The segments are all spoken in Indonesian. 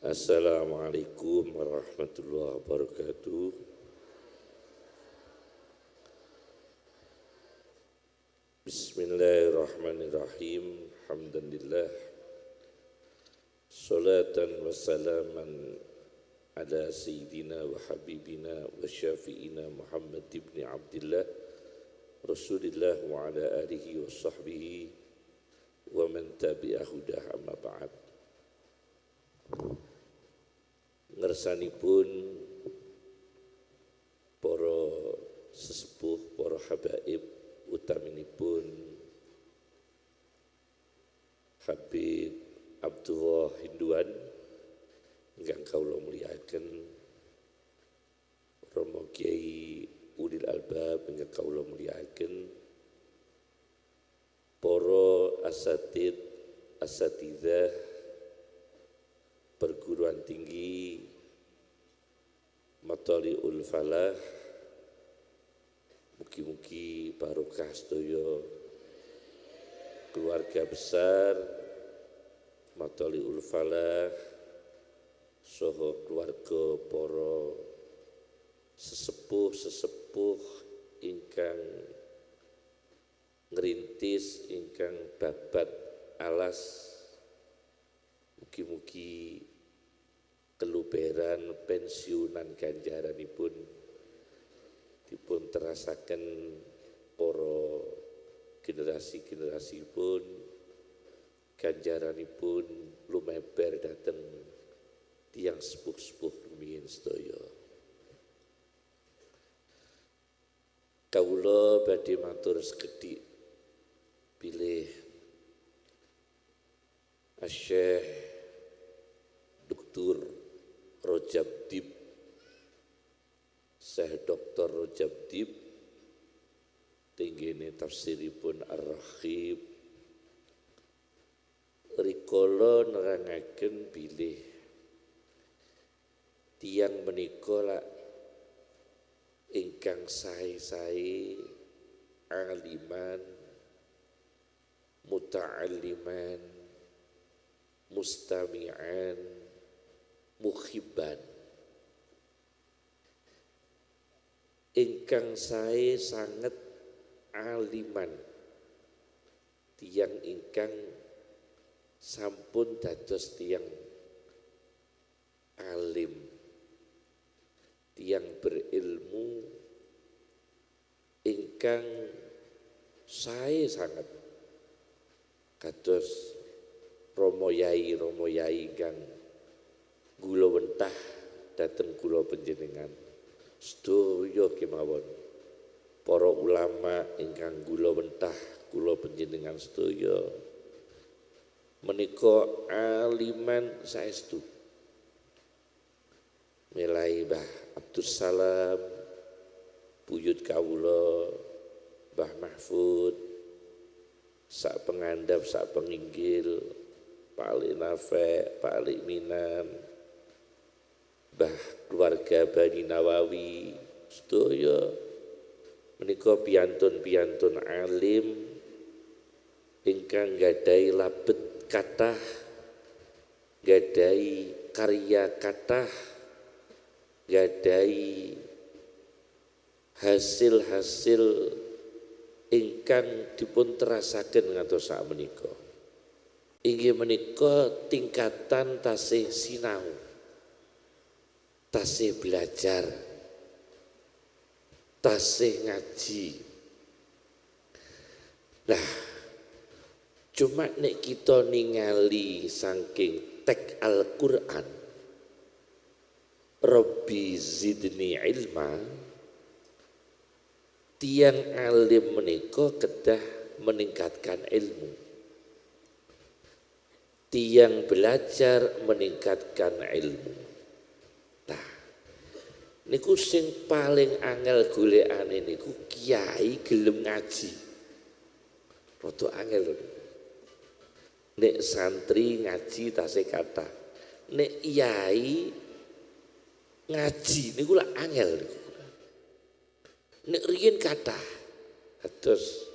Assalamualaikum warahmatullahi wabarakatuh. Bismillahirrahmanirrahim. Alhamdulillah. Salatan wa salaman ala sayyidina wa habibina wa syafi'ina Muhammad ibn Abdullah Rasulillah wa ala alihi wa sahbihi wa man tabi'ahudah amma ba'd. Ngersanipun para sesepuh, para habaib, utaminipun Habib Abdullah Hinduan ingkang kawula mulyakaken, Romo Kiai Ulil Albab ingkang kawula mulyakaken, para asatidzah perguruan tinggi Mathaliul Falah, mugi-mugi barokah sedaya keluarga besar Mathaliul Falah saha keluarga para sesepuh ingkang ngerintis, ingkang babat alas, mugi-mugi keluberan pensiunan ganjaranipun dipun terasaken para generasi pun, ganjaranipun lumeber dateng tiyang sepuh-sepuh rumiyin sedaya. Kawula badhe matur sekedhik bilih Syekh Dr. Rajab Dib, Syekh Dr. Rajab Dib tinggene tafsiripun Ar-Raghib rikala nerangaken bilih tiyang menika lak ingkang sae-sae aliman, muta'alliman, mustami'an, muhibban, ingkang sae sanget aliman, tiyang ingkang sampun dados tiyang alim, tiyang berilmu, ingkang sae sanget kados Romo Yai ingkang gula wentah dateng kula panjenengan sedaya kemawon, para ulama ingkang gula wentah kula panjenengan sedaya menika aliman saestu. Milai Mbah Abdus Salam, buyut kawula Mbah Mahfud, sak pengandap sak penginggil Pak Ali Nafe, Pak Ali Minan, Mbah keluarga Bani Nawawi sedaya menika piyantun alim ingkang gadhahi labet kathah, gadhahi karya kathah, gadhahi hasil ingkang dipun terasaken ngantos sakmenika. Inggih menika tingkatan tasih sinau, tasih belajar, tasih ngaji. Nah, cuma nek kita ningali saking tek Al-Qur'an, Rabbi zidni ilma, tiyang alim menika kedah meningkatkan ilmu. Tiyang belajar meningkatkan ilmu. Nah, niku sing paling angel golekane niku kiai gelem ngaji. Rada angel. Nek santri ngaji tasih kathah. Nek yai ngaji niku lak angel niku. Nek riyen kathah. Terus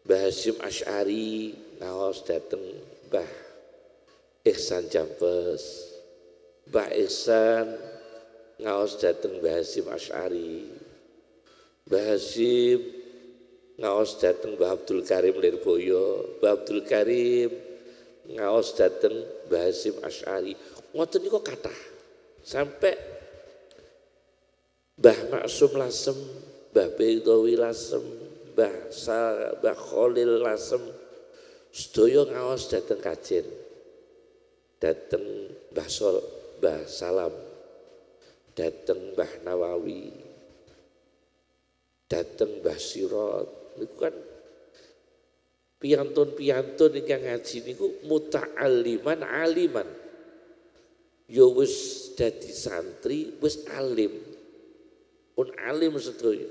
Mbah Hasyim Asy'ari ngaos dateng Mbah Ihsan Jampes, Mbah Ihsan ngaos dateng Mbah Hasyim Asy'ari, Mbah Hasyim ngaos dateng Mbah Abdul Karim Lirboyo, Mbah Abdul Karim ngaos dateng Mbah Hasyim Asy'ari. Ngoten niku kathah. Sampai Mbah Maksum Lasem, Mbah Baidowi Lasem, Mbah Khalil Lasem sedaya ngaos dateng kajen. Dateng Mbah Salam, dateng Mbah Nawawi, dateng Mbah Sirot. Niku kan piyantun-piyantun ingkang ngaji niku muta'alliman aliman. Ya wis dadi santri, wis alim. Pun alim sedaya.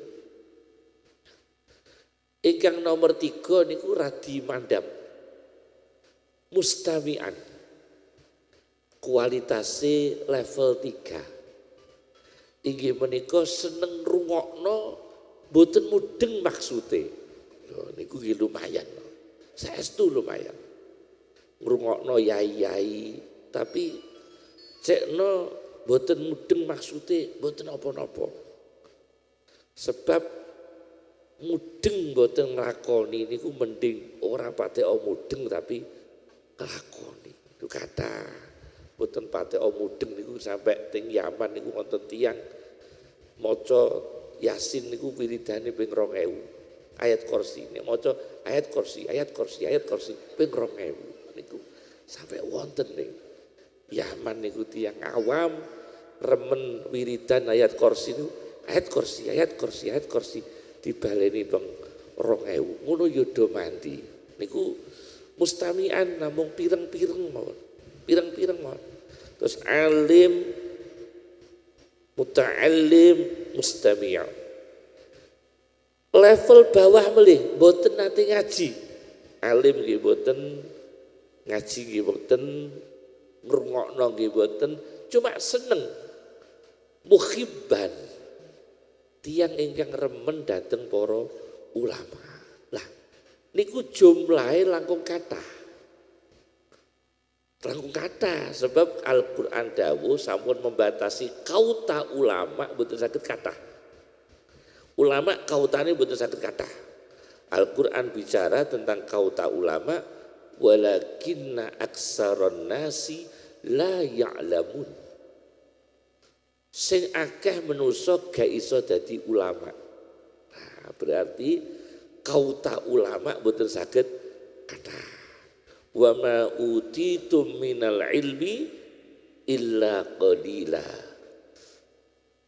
Ingkang nomor 3 niku radi mandhap. Mustami'an. Kualitasé level 3. Inggih menika seneng rungokno mboten mudeng maksude. Lho niku lumayan. Saestu lumayan. Ngrungokno yai-yai tapi cekno mboten mudeng maksude, mboten apa-apa. Sebab mudeng mboten nglakoni niku mending ora patek mudeng tapi nglakoni. Itu kata mboten patek mudeng niku sampai teng Yaman niku wonten tiyang maca Yasin niku wiridane ping 2000. Ayat kursi nek maca ayat kursi ping 2000 niku sampai wonten ning Yaman niku tiyang awam remen wiridan ayat kursi niku ayat kursi dibaleni ping 2000 ngono yodo mandi niku mustami'an namung pireng-pireng mawon terus alim muta'allim mustami'. Level bawah melih mboten nate ngaji. Alim nggih mboten, ngaji nggih mboten, ngrungokno nggih mboten, cuma seneng muhibban. Tiang ingkang remen dateng para ulama. Lah niku jumlahe langkung kathah. Langkung kata sebab Al-Quran dawuh sampun membatasi kauta ulama mboten saged kathah. Ulama kautane mboten saged kathah. Al-Quran bicara tentang kauta ulama walakinna aksaron nasi la ya'lamun. Sing akeh manusa gak iso dadi ulama. Nah, berarti kauta ulama mboten saged kathah. Wa ma utitum minal ilmi illa qalila.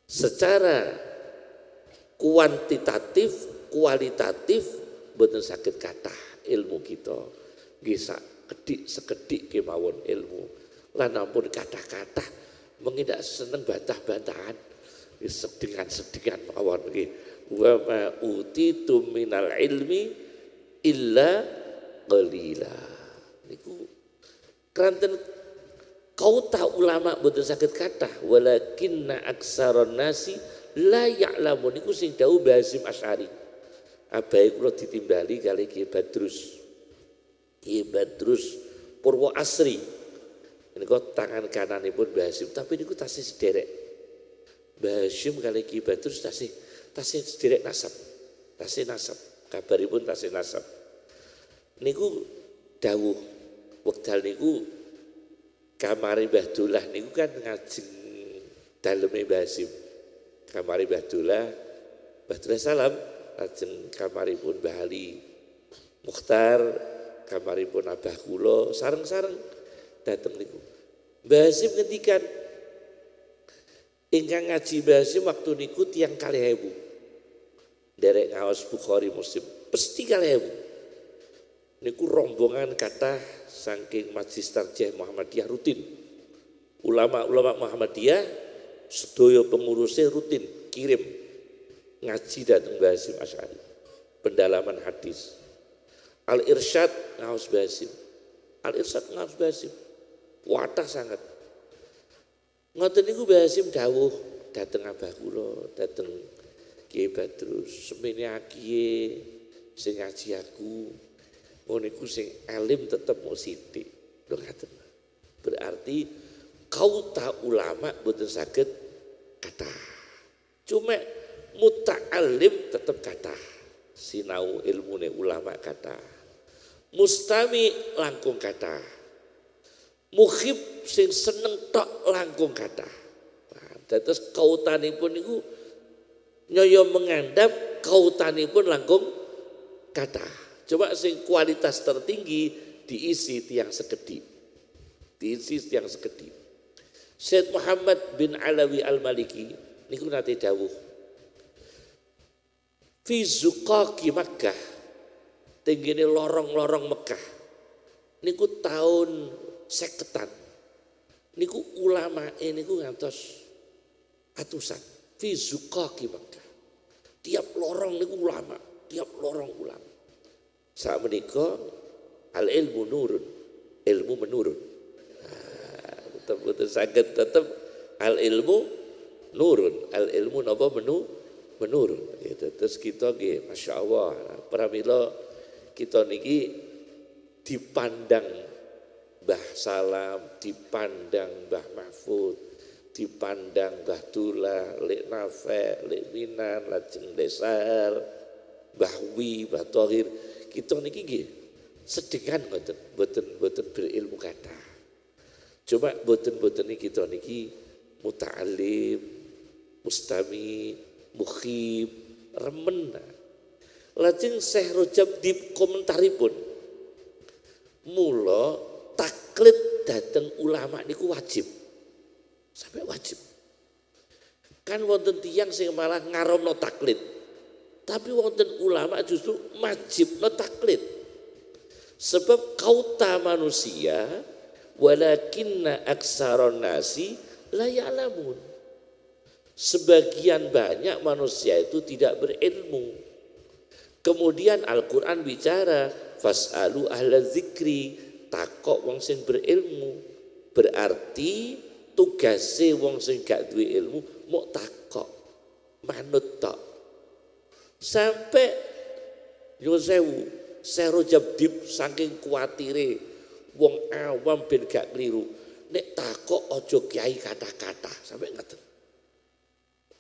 Secara kuantitatif, kualitatif mboten saged kathah ilmu kita. Nggih sak sekedhik kemawon ilmu. Lan ampun kathah-kathah mengindak seneng bantah-bantahan. Sedengan-sedengan mawon nggih. Wa ma utitum minal ilmi illa qalila. Niku keranten kauta ulama mboten saged kathah walakinna aksaron nasi la ya'lamun niku sing dawuh Mbah Hasyim Asy'ari. Abahe kula ditimbali kali Ki Badrus. Ki Badrus Purwo Asri. Niku tangan kananipun Mbah Hasyim tapi niku tasih sederek. Mbah Hasyim kali Ki Badrus tasih sederek nasab. Tasih nasab. Kabaripun tasih nasab. Niku dawuh wekdal niku kamari Mbah Dullah niku kan ngajeng daleme Mbah Hasyim. Kamari Mbah Dullah salam lajeng kamaripun Mbah Ali Mukhtar, kamaripun Abah kula sareng-sareng dateng niku. Mbah Hasyim ngendikan ingkang ngaji Mbah Hasyim waktu niku tiyang 4000. Derek ngaos Bukhari Muslim, pasti 4000. Niku rombongan kathah saking Majelis Tarjih Muhammadiyah rutin. Ulama-ulama Muhammadiyah sedaya pengurusnya rutin kirim ngaji dateng Mbah Hasyim Asy'ari. Pendalaman hadis. Al-Irsyad ngaos Mbah Hasyim. Al-Irsyad ngaos Mbah Hasyim. Wathah sangat. Ngoten niku Mbah Hasyim dawuh dateng abah kula, dateng Kiai Badrus, semene akiye sing ngaji aku. Niku sing alim tetep mau sithik. Lho ngaten. Berarti kauta ulama boten saged kathah. Cuma muta'alim tetap kathah. Sinau ilmune ulama kathah. Mustami langkung kathah. Mukhib sing seneng tok langkung kathah. Nah, dados kautanipun niku nyoyo mengandap kautanipun langkung kathah. Coba sing kualitas tertinggi diisi tiang sekedhik. Diisi tiang sekedhik. Syed Muhammad bin Alawi Al-Maliki niku nate dawuh. Fi zuqaqi Makkah, tenggene lorong-lorong Mekah. Niku tahun 50-an. Niku ulama niku ngantos atusan. Fi zuqaqi Makkah. Tiap lorong niku ulama, tiap lorong ulama. Saat menika al ilmu nurun, ilmu menurun. Betul saged tetap al ilmu nurun, al ilmu napa menurun. Gitu. Terus kita nggih masyaallah pramila kita niki dipandang Mbah Salam, dipandang Mbah Mahfud, dipandang Mbah Dullah, Lek Nafe, Lek Minan, lajeng Desal, Mbah Wi, Mbah Thohir. Kita niki nggih sedengan boten berilmu kathah. Cuma boten niki kita niki muta'alim, mustami, mukhib, remen. Lajeng Syekh Rajab di komentaripun mula taklid dateng ulama niku wajib. Sampai wajib. Kan wonten tiyang sing malah ngaromno taklid. Tapi wonten ulama justru wajibno taklid. Sebab kauta manusia walakinna aksaron nasi la ya'lamun. Sebagian banyak manusia itu tidak berilmu. Kemudian Al-Qur'an bicara fas'alu ahla dzikri, takok wong sing berilmu. Berarti tugase wong sing gak duwe ilmu mok takok, manut tok. Sampai Yosewu Syekh Rajab Dib saking kuatire wong awam ben gak keliru. Nek takok aja kiai kata-kata sampai ngeten.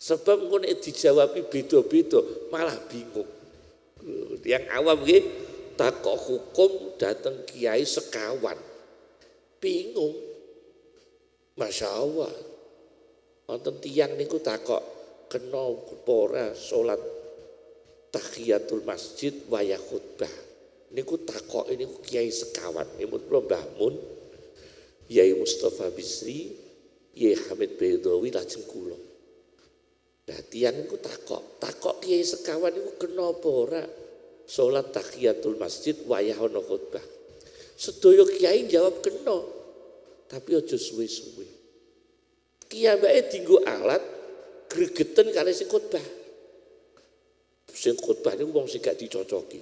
Sebab engko nek dijawabi beda-beda malah bingung. Yang awam nggih takok hukum dateng kiai sekawan. Bingung. Masya Allah. Wonten tiyang niku takok kena apa ora salat tahiyatul masjid waya khutbah. Niku takok ini kiai sekawan. Imut kula Mbah Mun, Yai Mustafa Bisri, Yai Hamid Baidawi lajeng kula. Nah tiyang niku takok kiai sekawan niku kena apa ora salat tahiyatul masjid wayah ana khutbah. Sedaya kiai jawab kena. Tapi aja suwe-suwe. Kiyambake dienggo alat gregeten kalih sing khutbah. Sing khutbah niku wong sing gak dicocoki.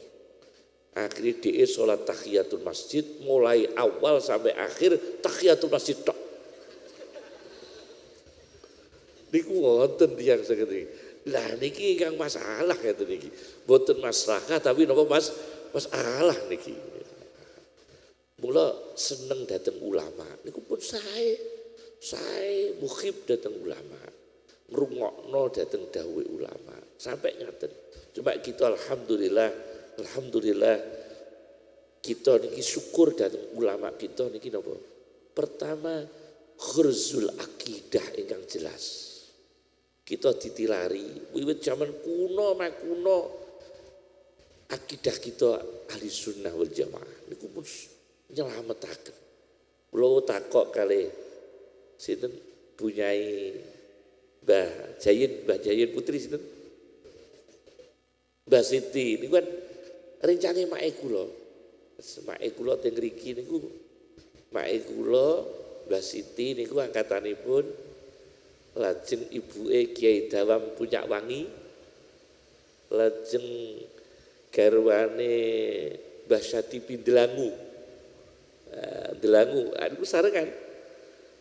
Akhirnya dia sholat tahiyatul masjid mulai awal sampai akhir tahiyatul masjid tok. Niku wonten tiyang saged. Lah niki kang masalah kata niki. Mboten masalah tapi napa masalah niki. Mula seneng dateng ulama. Niku pun saya mukhib dateng ulama. Ngrungokno dateng dawuh ulama. Sampai ngaten. Cuma kita alhamdulillah kita niki syukur dateng ulama kita niki napa? Pertama ghurzul akidah ingkang jelas. Kita ditilari wiwit zaman kuno akidah kita ahli sunnah wal jamaah niku pun nyelametaken. Kula takok kalih sinten punyai Mbah Jayin putri sinten? Mbah Siti niku kan rencane make kula. Make kula teng mriki niku make kula Mbah Siti niku angkatanipun lajeng ibuke Kiai Dawam Puncakwangi, lajeng garwane Mbah Syatibi Delangu. Delangu niku sarengan.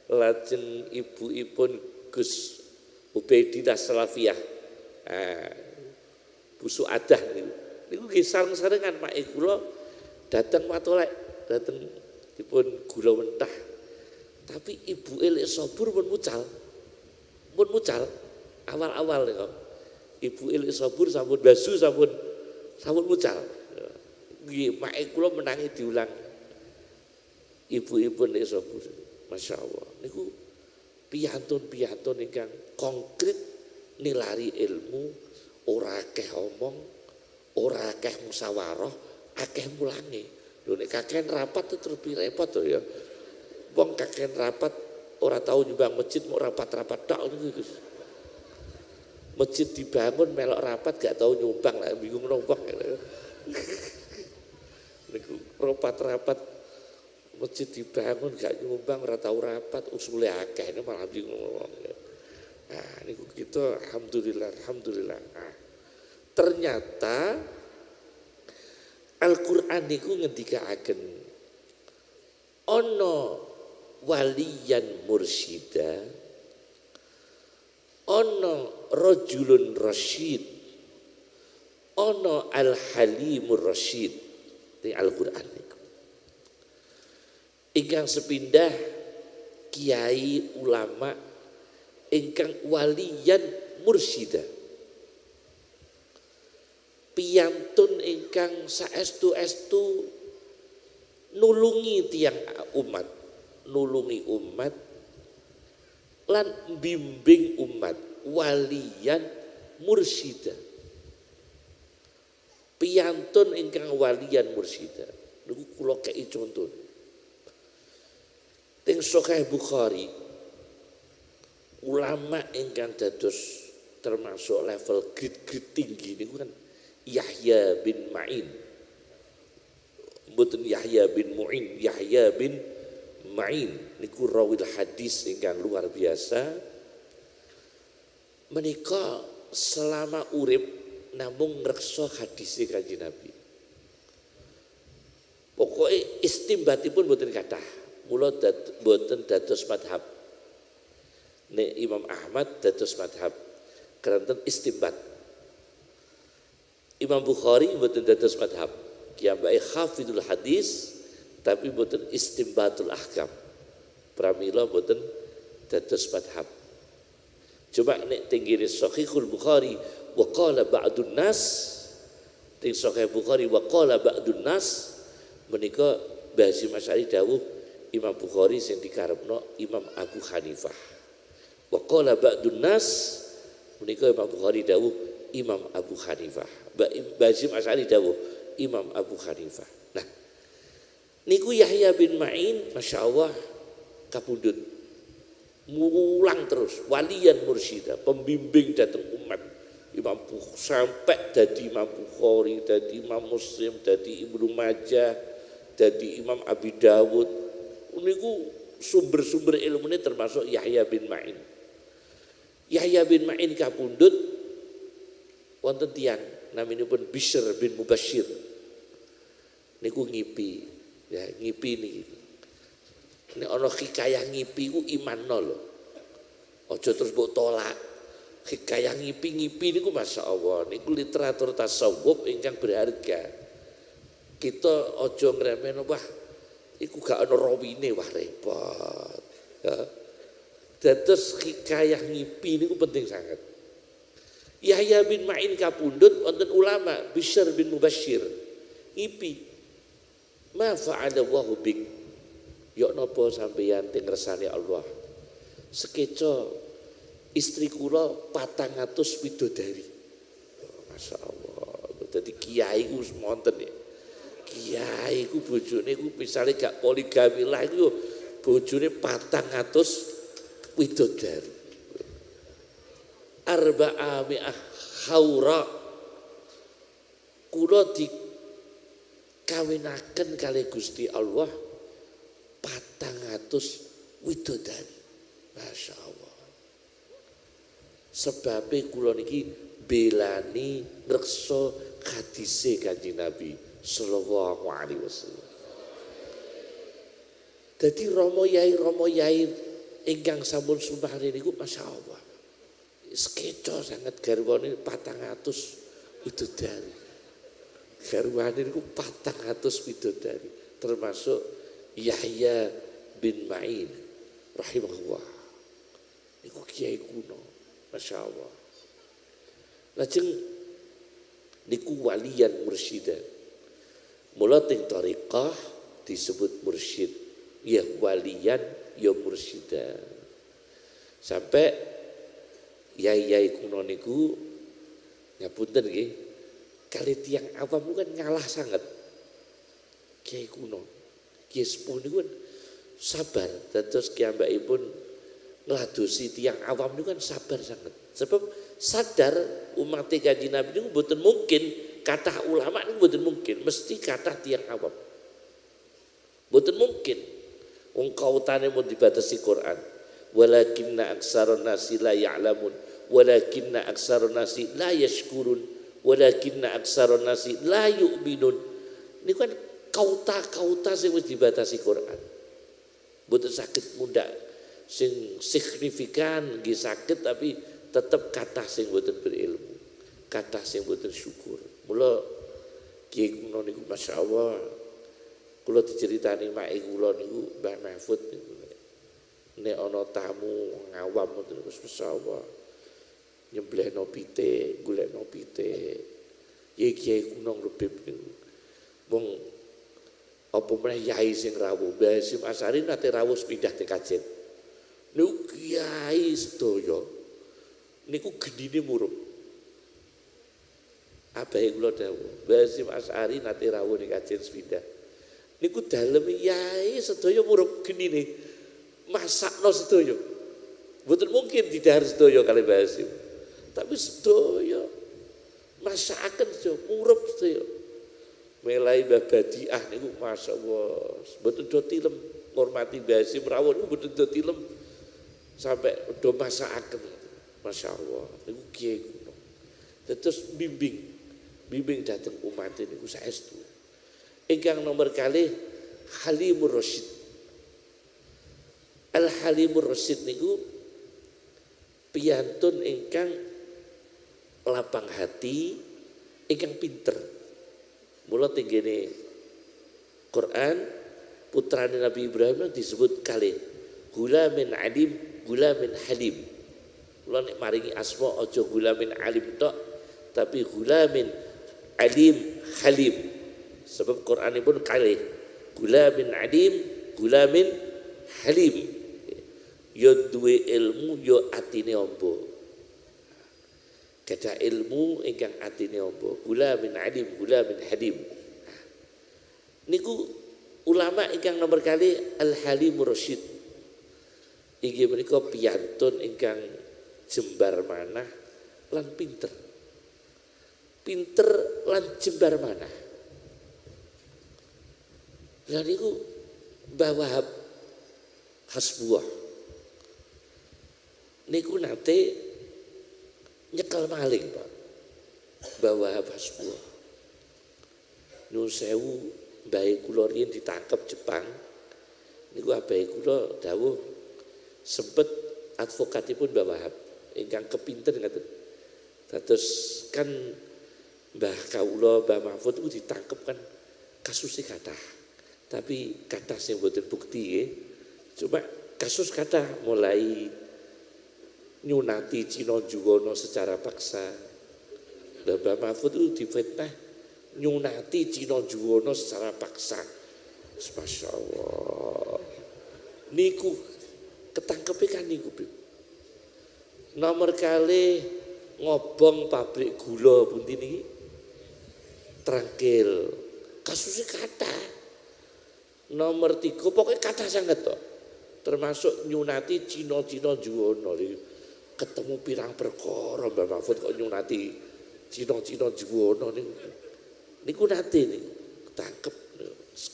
Lajeng ibuipun Gus Ubaidillah Salafiyah. Busuk adah niku nggih sareng-sarengan mak kula dateng Matolek, dateng dipun gula mentah. Tapi ibu elek sabur pun mucal. Pun mucal awal-awal ya. Ibu elek sabur sampun basu sampun mucal. Nggih, mak kula menangi diulang. Ibu-ibu elek sabur. Masya Allah. Niku piyantun-piyantun ingkang konkret nilari ilmu, ora akeh omong, ora akeh musyawarah, akeh mulangi. Lho nek kakean rapat itu lebih repot to ya. Wong kakean rapat ora tahu nyumbang masjid mau rapat-rapat tok niku. Masjid dibangun melok rapat gak tahu nyumbang lah bingung nombok. Niku rapat-rapat masjid dibangun gak nyumbang ora tahu rapat usule akeh malah bingung. Nah niku kita alhamdulillah. Nah, ternyata Al-Qur'an niku ngendikaaken ana waliyan mursyida, ana rajulun rasyid, ana al-halimur rasyid di Al-Qur'an niku. Ingkang sepindah kiai ulama ingkang waliyan mursyida. Piyantun ingkang saestu-estu nulungi tiang umat, nulungi umat lan bimbing umat, waliyan mursyida. Piyantun ingkang waliyan mursyida. Niku kula kei contoh. Teng Sahih Bukhari ulama ingkang dados termasuk level grade tinggi niku kan Yahya bin Ma'in. Mboten Yahya bin Mu'in, Yahya bin Ma'in niku rawil hadis ingkang luar biasa. Menika selama urip namung ngrekso hadise Kanjeng Nabi. Pokoke istimbatipun mboten kathah. Mula mboten dados madhab. Nek Imam Ahmad dados madhab keranten istimbat. Imam Bukhari mboten dados madhab. Kiyambake hafidul hadis tapi mboten istimbatul ahkam. Pramila mboten dados madhab. Coba nek tenggene Sahihul Bukhari wa qala ba'dun nas, teng Sahih Bukhari wa qala ba'dun nas menika Mbah Hasyim Asy'ari dawuh Imam Bukhari sing dikarepno Imam Abu Hanifah. Wa qala ba'dun nas menika Imam Bukhari dawuh Imam Abu Hanifah. Mbah Hasyim Asy'ari dawuh Imam Abu Hanifah. Nah, niku Yahya bin Ma'in masyaallah kapundhut. Mulang terus waliyan mursyida, pembimbing datang umat. Sampai dadi Imam Bukhari, dadi Imam Muslim, dadi Ibnu Majah, dadi Imam Abi Dawud. Niku sumber-sumber ilmune termasuk Yahya bin Ma'in. Yahya bin Ma'in kapundhut wonten tiyang naminipun Bishr bin Mubasyir. Niku ngipi, ya ngipi niki. Nek ana hikayah ngipi ku imanno lho. Aja terus mbok tolak. Hikayah ngipi niku masyaallah niku literatur tasawuf ingkang berharga. Kita aja ngremehno wah iku gak ana rawine wah repot. Ya. Dados hikayah ngipi niku penting sangat. Yahya bin Ma'in kapundhut wonten ulama Bishr bin Mubasyir ngipi. Ma fa'ala Allahu bik. Yok napa sampeyan teng ngersane Allah. Sekeca istri kula 400 widodari. Masyaallah. Dadi kiai ku semonten ya. Kiai ku bojone ku misale gak poligami lah iku bojone 400 widodari. Arba'a mi'ah haura. Kula dikawinaken kali Gusti Allah 400 widodari. Masya Allah. Sebabnya kula niki belani ngrekso hadise Kanjeng Nabi sallallahu alaihi wasallam. Dadi Rama Yai ingkang sampun sumpah niku Masya Allah. Sekeco sangat garwane 400 widodari. Garwane niku 400 widodari termasuk Yahya bin Ma'in. rahimahullah. Niku kiai kuno, masya Allah. Lajeng niku walian mursyida. Mula teng thariqah disebut mursyid. Ya walian ya mursyida. Sampai yai-yai kuno niku ngapunten nggih, kali tiang awam kan ngalah sangat. Kiai kuno, kiai sepuh niku kan sabar. Terus kiambakipun ngladosi tiang awam niku kan sabar sangat. Sebab sadar umat Kanjeng Nabi niku mboten mungkin, kathah ulama niku mboten mungkin, mesti kathah tiang awam. Mboten mungkin. Wong kautane mun dibatasi Quran. Walakinna aksarun nasi la ya'lamun, walakinna aksarun nasi la yashkurun, walakinna aksarun nasi la yu'minun. Ini kan kauta-kauta sing wis dibatasi Quran. Mboten saged mundhak sing signifikan nggih saged, tapi tetep kathah sing mboten berilmu, kathah sing mboten syukur. Mula kiai kuno niku masyaallah, kula diceritani mak kula niku Mbah Mahfud niku. Nek ana tamu ngawam ngoten terus masyaallah nyemblehno pitik, golekno pitik. Kiai kuno lebih niku. Wong apa meneh yai sing rawuh, Mbah Hasyim Asy'ari nate rawuh pindah te Kajen. Niku kiai sedaya niku gendine murup. Abahe kula dawuh, Mbah Hasyim Asy'ari nate rawuh ning Kajen pindah. Niku dalem yai sedaya murup gendine. Masakno sedaya. Mboten mungkin didhahar sedaya kali Mbah Hasyim. Tapi sedaya masakaken sedaya, murup sedaya. Melai Mbah Badiah niku masyaallah, mboten do tilem ngurmati Mbah Hasyim rawuh niku mboten do tilem sampai do masakaken. Masyaallah, niku kiai kuno. Terus bimbing dhateng umat niku saestu. Ingkang nomor kalih Halimur Rasyid. Al-Halimur Rasyid niku piyantun ingkang lapang hati, ingkang pinter. Mula tinggene Quran putrane Nabi Ibrahim disebut kalih gulamin alim, gulamin halim. Mula nek maringi asma aja gulamin alim tok, tapi gulamin alim halim. Sebab Quranipun kalih gulamin alim, gulamin halim. Yo duwe ilmu, yo atine amba. Gadah ilmu ingkang atine amba. Gula min alim, gula min halim. Niku ulama ingkang nomor kali Al-Halimur Rasyid. Inggih menika piyantun ingkang jembar manah lan pinter. Pinter lan jembar manah. Lah niku Mbah Wahab Hasbuah niku nate nyekel maling, Pak. Mbah Wahab Hasbuah. Nuwun sewu, mbahe kula riyen ditangkep Jepang. Niku abahe kula dawuh sempet advokatipun Mbah Wahab ingkang kepinter ngaten. Dados kan Mbah kawula Mbah Mahfud itu ditangkep kan kasusnya kathah. Tapi kathah sing mboten bukti nggih. Cuma kasus kathah mulai nyunati Cina Juwono secara paksa. Mbah Mahfud itu difitnah nyunati Cina Juwono secara paksa. Masya Allah. Niku ketangkepe kan niku. Nomor kali ngobong pabrik gula pundi niki Trangkil. Kasusnya kathah. Nomor 3 pokoknya kathah sangat toh. Termasuk nyunati Cina Juwono. Ketemu pirang perkara Mbah Mahfud kok nyunati Cina Juwono niku nate niku ketangkep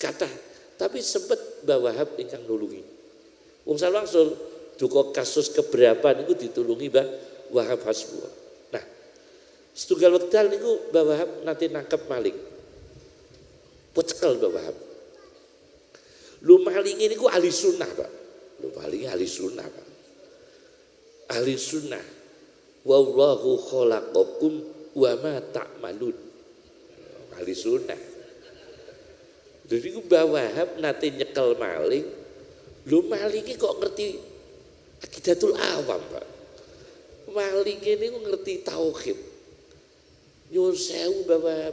kathah. Tapi sempet Mbah Wahab ingkang nulungi. Wong salwangsul duka kasus keberapa niku ditulungi Mbah Wahab Hasbuah. Nah, setunggal wekdal niku Mbah Wahab nate nangkep maling. Pecekel Mbah Wahab. Lu maling niku ahli sunnah, Pak. Lu maling ahli sunnah, Pak. Ahli sunnah. Wallahu khalaqakum wa ma ta'malun. Ahli sunnah. Jadi Mbah Wahab nate nyekel maling. Lu malingi kok ngerti Akidatul awam, Pak. Maling ini ngerti tauhid. Nyuwun sewu bahwa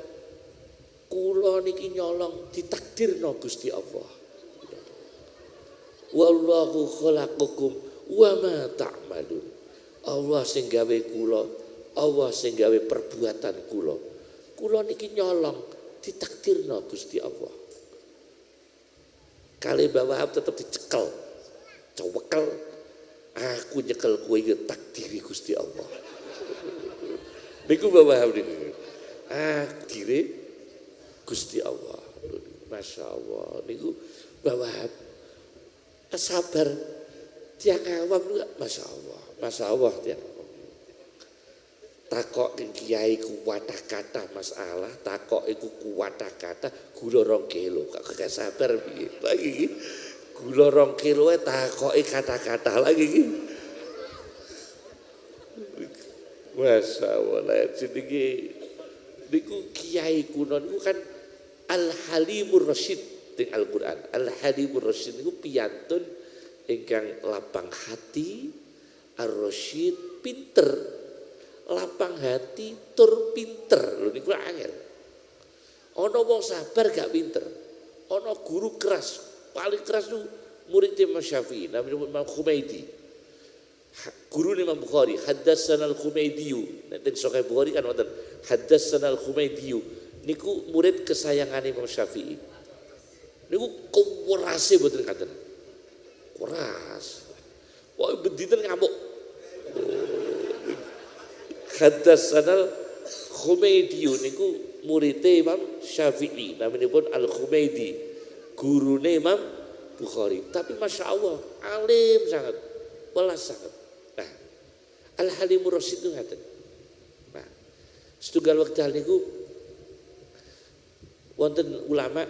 kula niki nyolong ditakdirno Gusti Allah. Wallahu khalaqakum wa ma ta'malun. Allah sing gawe kula, Allah sing gawe perbuatan kula. Kula niki nyolong ditakdirno Gusti Allah. Kali Mbah Wahab tetap dicekel. Cewekel. Aku nyekel kowe iki takdiri Gusti Allah. Niku Mbah Wahab niku. Takdire Gusti Allah. Masya Allah. Niku Mbah Wahab sabar tiang awam juga, Masya Allah. Masya Allah tiang awam. Takok kiai kuwatah kata masalah, takok iku kuwatah kata gula 2 kilo. Kok sabar piye? Lagi gula 2 kilo takoki kata-kata lagi iki. Masya Allah. Jadi niku kiai kuno niku kan Al-Halimur Rasyid di Al-Qur'an. Al-Halimur Rasyid niku piyantun ingkang lapang hati, ar-rasyid pinter. Lapang hati tur pinter. Lho niku angel. Ana wong sabar gak pinter. Ana guru keras, paling keras niku murid Imam Syafi'i, namanya Imam Khumaidi. Guru Imam Bukhari, haddatsana al-Khumaidi. Nek Sahih Bukhari kan wonten haddatsana al-Khumaidi. Niku murid kesayangan Imam Syafi'i. Niku kuwarase mboten katen. Kuras. Wah benditen ngamuk. Haddatsana al-Khumaidi niku murid Imam Syafi'i. Namanya pun al-Khumaidi. Gurune Imam Bukhari. Tapi Masya Allah alim sangat. Welas sangat. Nah, Al-Halimur Rasyid itu ngaten. Nah, setunggal wekdal niku wonten ulama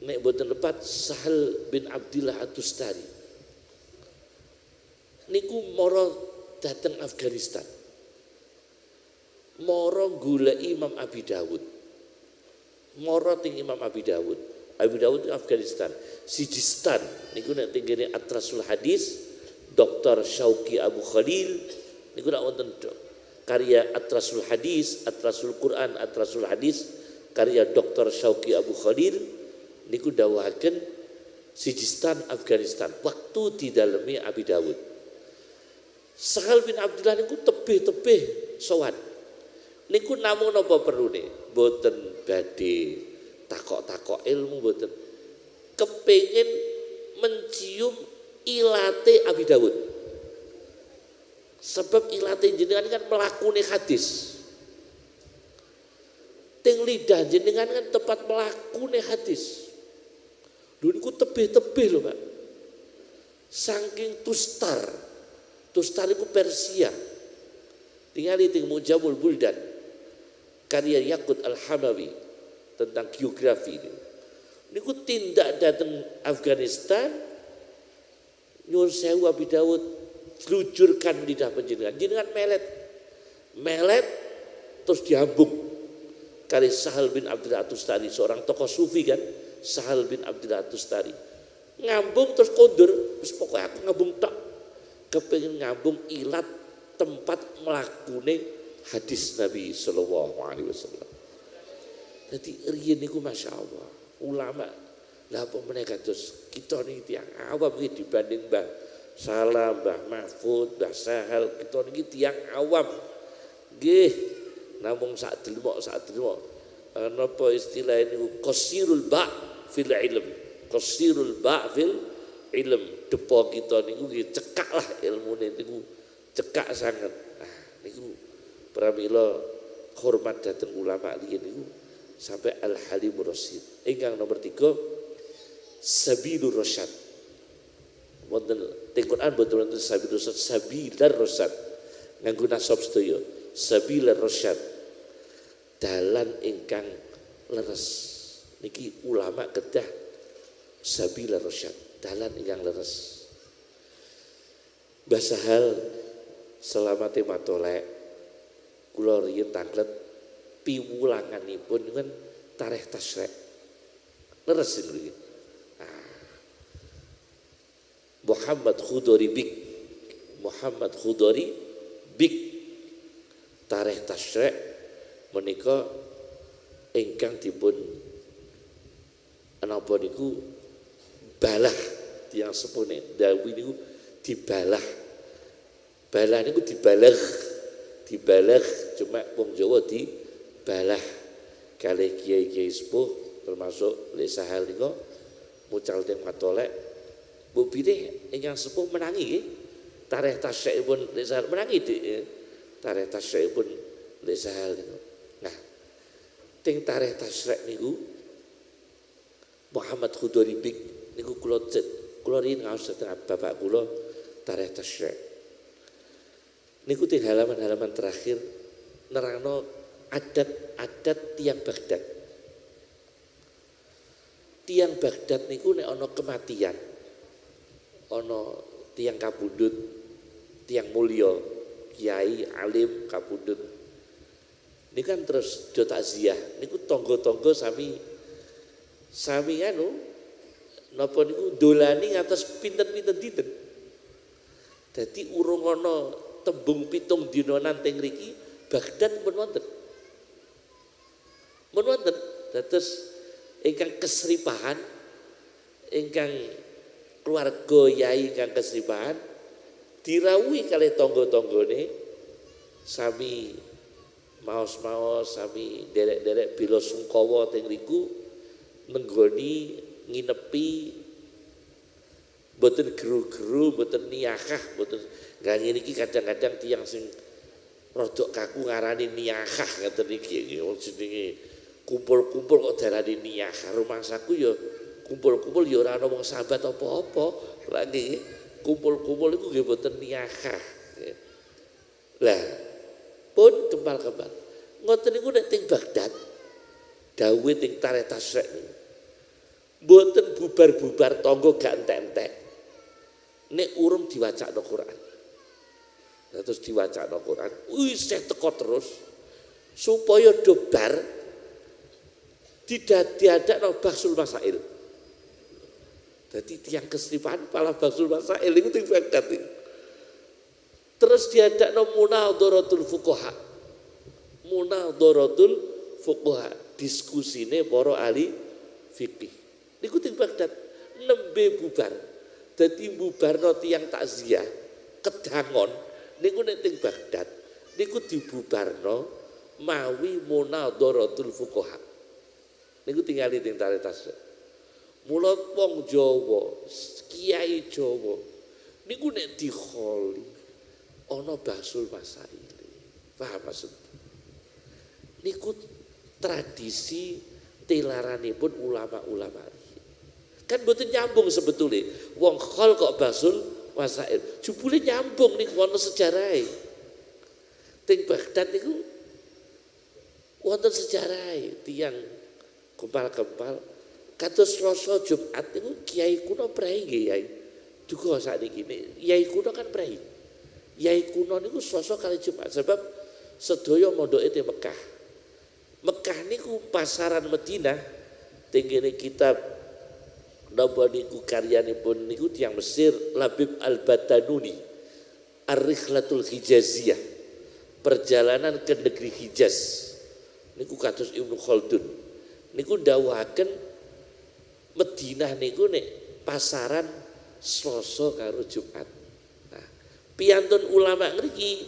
nek boten lepat Sahal bin Abdillah At-Tustari. Niku mara dateng Afghanistan. Mara goleki Imam Abi Dawud. Mara ting Imam Abi Dawud. Abi Dawud Afghanistan. Sijistan niku nek tinggene Atrasul Hadis Dr. Syauqi Abu Khalil niku nak wonten karya Atrasul Hadis, Atrasul Quran, Atrasul Hadis karya Dr. Syauqi Abu Khalil niku dawuhaken Sijistan Afghanistan waktu di dalemi Abi Dawud. Sahal bin Abdullah niku tebih-tebih sowan. Niku namung napa perlune? Mboten badhe takok-takok ilmu mboten. Kepengin mencium ilate Abi Dawud. Sebab ilate jenengan kan melakune hadis. Ting lidah jenengan kan tempat melakune hadis. Lho niku tebih-tebih lho, Pak. Saking Tustar. Tustar iku Persia. Tingali ting Mujamul Buldan. Karya Yaqut Al-Hamawi tentang geografi ini. Niku tindak datang Afghanistan nyuwun sewu Abi Dawud selujurkan lidah panjenengan. Jenengan melet terus diambung kali Sahal bin Abdillah At-Tustari, seorang tokoh sufi kan, Sahal bin Abdillah At-Tustari. Ngambung terus kondur, terus pokoknya aku ngambung tak. Kepengin ngambung ilat tempat melakune hadis Nabi sallallahu alaihi wasallam. Jadi riyen niku Masya Allah, ulama lah apa meneh kados kita niki tiyang awam iki dibanding Mbah Salam, Mbah Mahfud, Mbah Sahal, kita niki tiyang awam. Nggih, namung sak delemok. Napa istilah niku qasirul ba' fil ilm. Qasirul ba' fil ilm. Depo kita niku nggih cekak lah ilmune niku cekak sangat. Nah, niku pramila hormat dhateng ulama riyen niku sampai Al-Halimur Rasyid. Ingkang nomor 3 Sabilur Rasyad. Wonten teng Quran boten wonten Sabilur Rasyad, Sabilar Rasyad. Nganggo nasab sedaya. Sabilar Rasyad. Dalan ingkang leres. Niki ulama kedah Sabilar Rasyad, dalan ingkang leres. Mbah Sahal selamate matolek kula riyen tanglet piwulanganipun kan tarikh tasrek. Leres niki. Muhammad Khudori Bik Muhammad Khudori Bik tarikh tasyrik menika ingkang dipun napa niku balah tiyang sepuh dawuh niku dibalah. Balah niku dibalah cuma wong Jawa dibalah kalih kiai-kiai sepuh termasuk Lek Sahal niku mucal teng matolek mbok bilih ingkang sepuh menangi nggih tarikh tasyikipun Lek Sahal menangi tarikh tasyikipun Lek Sahal niku. Nah teng tarikh tasyrik niku Muhammad Khudori Bik niku kula riyen ngaos dhateng bapak kula tarikh tasyrik. Niku teng halaman-halaman terakhir nerangno adat-adat tiang Baghdad. Tiang Baghdad niku nek ana kematian, ana tiang kabundut, tiang mulya, kiai, alim kabundut. Ini kan terus do takziah. Niku tangga-tangga sami napa niku dolani ngatos pinten-pinten dinten. Dadi urung ana tembung pitung dinonan teng mriki Baghdad pun wonten. Pun wonten. Dados ingkang kesripahan, ingkang keluarga yai ingkang kesripahan dirawuhi kalih tangga-tanggane sami maos-maos sami derek-derek bila sungkawa teng mriku nenggoni nginepi mboten geru-geru, mboten niyakah, mboten gane niki kadang-kadang tiyang sing rodok kaku ngarani niyakah ngoten niki jenenge kumpul-kumpul kok darani niyakah. Rumangsaku ya kumpul-kumpul ya ora ana wong sahabat apa-apa. Lagi kumpul-kumpul iku nggih mboten niyakah. Lah pun kempal-kempal. Ngoten niku nek teng Baghdad dawuhe teng tarikh tasyrik niku mboten bubar-bubar tangga gak entek-entek. Nek urung diwacakno Quran. Terus diwacakno Quran, isih teko terus supaya dobar tidak diadakno bahsul masail. Jadi tiang kesripaan pala bahsul masail itu teng Baghdad. Terus diadakno munadharatul fuqaha. Munadharatul fuqaha, diskusine para ahli fikih. Niku teng Baghdad nembe bubar. Dadi bubarno tiang takziah kedangon niku nek teng Baghdad niku dibubarno mawi munadharatul fuqaha. Niku tingali teng tarikh tasyrik. Mula wong Jawa, kiai Jawa niku nek dikholi ana bahsul masail. Paham maksud? Niku tradisi telaranipun ulama-ulama. Kan mboten nyambung sebetulnya. Wong khol kok bahsul masail. Jebule nyambung niku wonten sejarahe. Teng Baghdad niku wonten sejarahe tiyang kempal-kempal kados Selasa Jumat niku kiai kuno prei nggih yai. Duga sakniki yai kuno kan prei. Yai kuno niku Selasa kali Jumat sebab sedaya mondoke teng Mekah. Mekah niku pasaran Madinah tenggene kitab napa niku karyanipun niku tiyang Mesir Labib Al-Batanuni Ar-Rikhlatul Hijaziyah, perjalanan ke negeri Hijaz. Niku kados Ibnu Khaldun. Niku ndawuhaken Madinah niku nek pasaran Selasa karo Jumat. Nah, piyantun ulama ngriki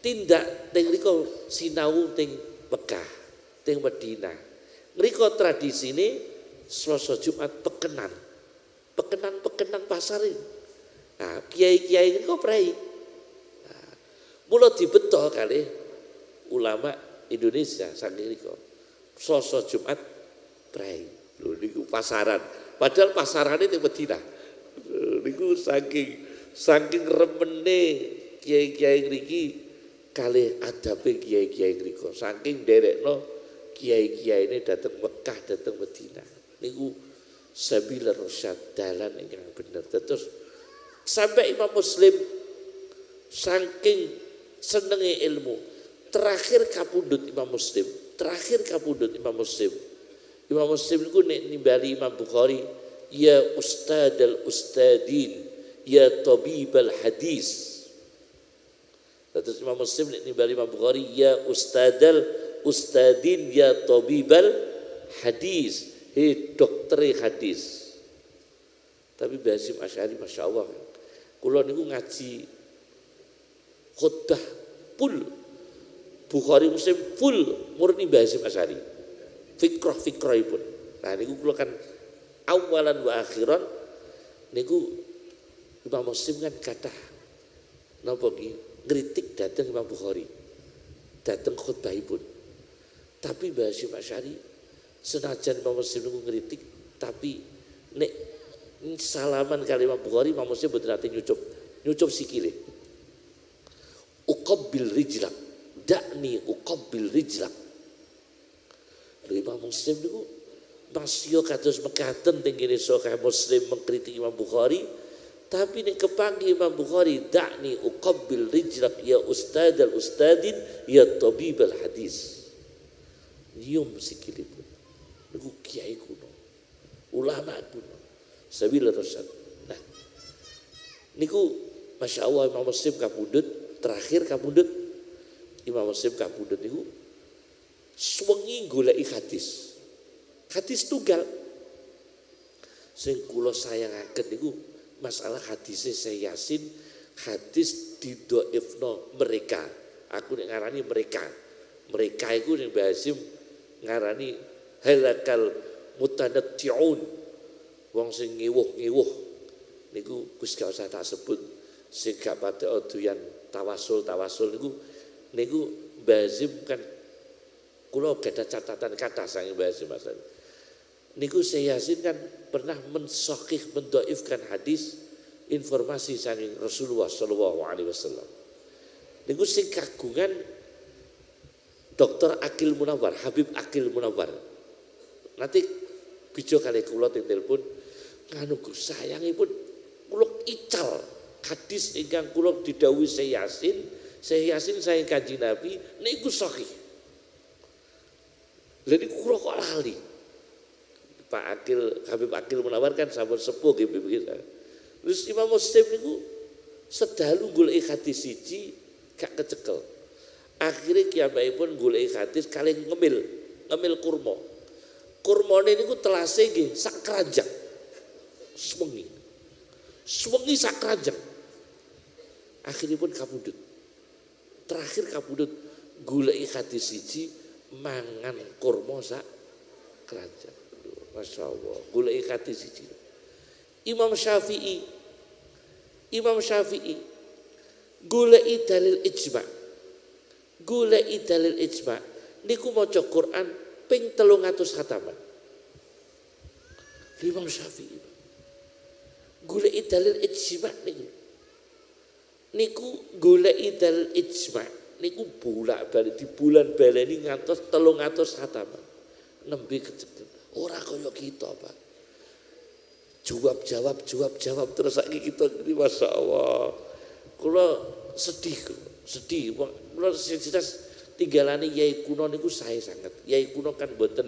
tindak teng mriku sinau teng Mekah, teng Madinah. Mriku tradisine Selasa Jumat pekenan pasar ini. Nah, kiai-kiai ini kok prei. Nah, mula dibeto kali ulama Indonesia saking niku. Selasa Jumat prei. Lho niku pasaran. Padahal pasarane teng Madinah. Niku saking remene kiai-kiai ngriki kalih adabe kiai-kiai ngriko. Saking derekno kiai-kiai ini datang Mekah, datang Madinah. Niku sabilar rasyad, dalan ingkang bener. Terus sampai Imam Muslim saking senenge ilmu, terakhir kapundhut Imam Muslim. Imam Muslim niku nek nimbali Imam Bukhari, ya ustadal ustadin, ya tabibal hadis. Terus Imam Muslim nimbali Imam Bukhari ya ustadin ya tabibal hadis, dokter hadis. Tapi Mbah Hasyim Asy'ari Masya Allah, kula niku ngaji khutbah full Bukhari Muslim full murni Mbah Hasyim Asy'ari, fikrah-fikrahipun. Nah niku kula kan awalan wa akhiran niku Imam Muslim kan kathah napa nggih ngritik dateng Imam Bukhari, dateng khutbahipun. Tapi Mbah Hasyim Asy'ari senajan Imam Muslim niku ngritik, tapi nek salaman kali Imam Bukhari, Imam Muslim boten nate nyucup sikile. Uqabbil rijlak, dakni uqabbil rijlak. Lha Imam Muslim niku masya kados mekaten teng kene Sahih Muslim mengkritik Imam Bukhari, tapi nek kepanggih Imam Bukhari dakni uqabbil rijlak ya ustadal ustadin ya tabibal hadis. Nyium sikilipun. Niku kiai kuno, ulama kuno, sabil rasyad. Nah, niku Masya Allah Imam Muslim kapundhut, terakhir kapundhut Imam Muslim kapundhut niku swengi goleki hadis. Hadis tunggal. Sing kula sayangaken niku masalah hadise Syekh Yasin, hadis didhaifno mereka. Aku nek ngarani mereka. Mereka iku ning Mbah Hasyim ngarani halakal mutanatti'un, wong sing ngiwuh-ngiwuh niku Gus gak usah tak sebut, sing gak padha doyan tawasul niku Mbah Hasyim kan kula gadah catatan kathah saking Mbah Hasyim Mas. Niku Syekh Yasin kan pernah mensahih mendhaifkan hadis informasi saking Rasulullah sallallahu alaihi wasallam. Niku sing kagungan Dr. Aqil Munawwar, Habib Aqil Munawwar. Nanti bijo kali kula telepon nganu Gus sayangipun kula ical hadis ingkang kula didhawuhi Syekh Yasin saking Kanjeng Nabi niku sahih. Lha niku kula kok lali. Pak Aqil, Habib Aqil Munawwar kan sampun sepuh nggih begitu. Terus Imam Muslim niku sedalu goleki hadis siji gak kecekel. Akhirnya kiyabaipun goleki hadis kalih ngemil kurma. Kurmane niku telase nggih sak keranjang. Swengi sak keranjang. Akhiripun kapundhut. Terakhir kapundhut goleki hadis siji mangan kurma sak keranjang. Masya Allah, goleki hadis siji. Imam Syafi'i goleki dalil ijma' niku maca Quran ping 300 khataman. Imam Syafi'i goleki dalil ijma' niku goleki dalil ijma' niku bolak-balik di bulan baleni ngantos 300 khataman. Nembe kecekel. Ora kaya kita, Pak. Jawab terus saiki kita iki Masya Allah. Kula sedih. Kula jelas tinggalane yai kuno niku sae sangat. Yai kuno kan boten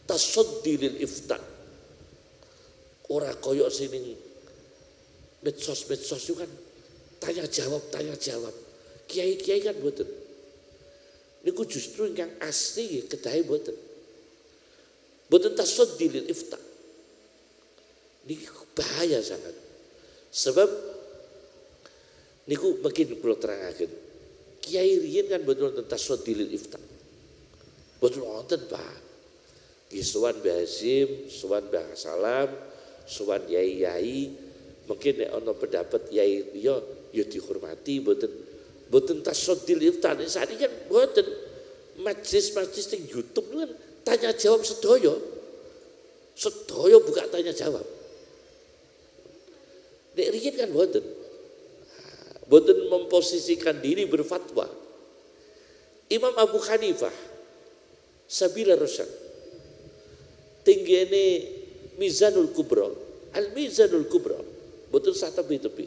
tasaddi lil ifta. Ora kaya sing medsos itu kan tanya jawab. Kiai kan boten. Niku justru ingkang asli kedahe boten. Boten tasaddi lil ifta. Niku bahaya sangat. Sebab niku mungkin kula terangaken. Kiai riyen kan boten wonten tasaddi lil ifta. Boten wonten, Pak. Nggih sowan Mbah Hasyim, sowan Mbah Salam, sowan yai-yai, mungkin nek ana pendapat yai ya dihormati, boten tasaddi lil ifta. Sakniki kan boten majlis-majlis ning YouTube kan tanya jawab sedaya buka tanya jawab. Nek riyen kan boten memposisikan diri berfatwa. Imam Abu Hanifah sabila rasyad tinggene Mizanul Kubra, Al-Mizanul Kubra boten sak tepi-tepi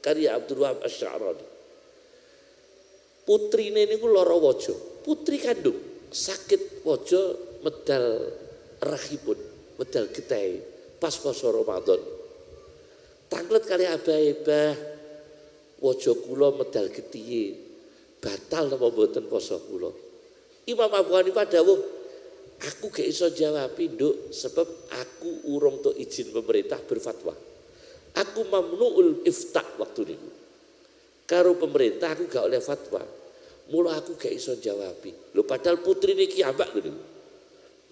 karya Abdul Wahab Asy-Sya'rani. Putrine niku lara waja, putri kandung sakit waja medal rahipun, medal getahe pas poso Ramadan. tanglet kali abah waja kula medal getihe batal napa mboten poso kula. Imam Abu Hanifah dawuh, aku gak iso jawab nduk sebab aku urung tok izin pemerintah berfatwa. Aku mamnuul ifta waktu niku. Karo pemerintah aku gak oleh fatwa. Mula aku gak iso jawab. Lho padahal putri niki ambak lho niku.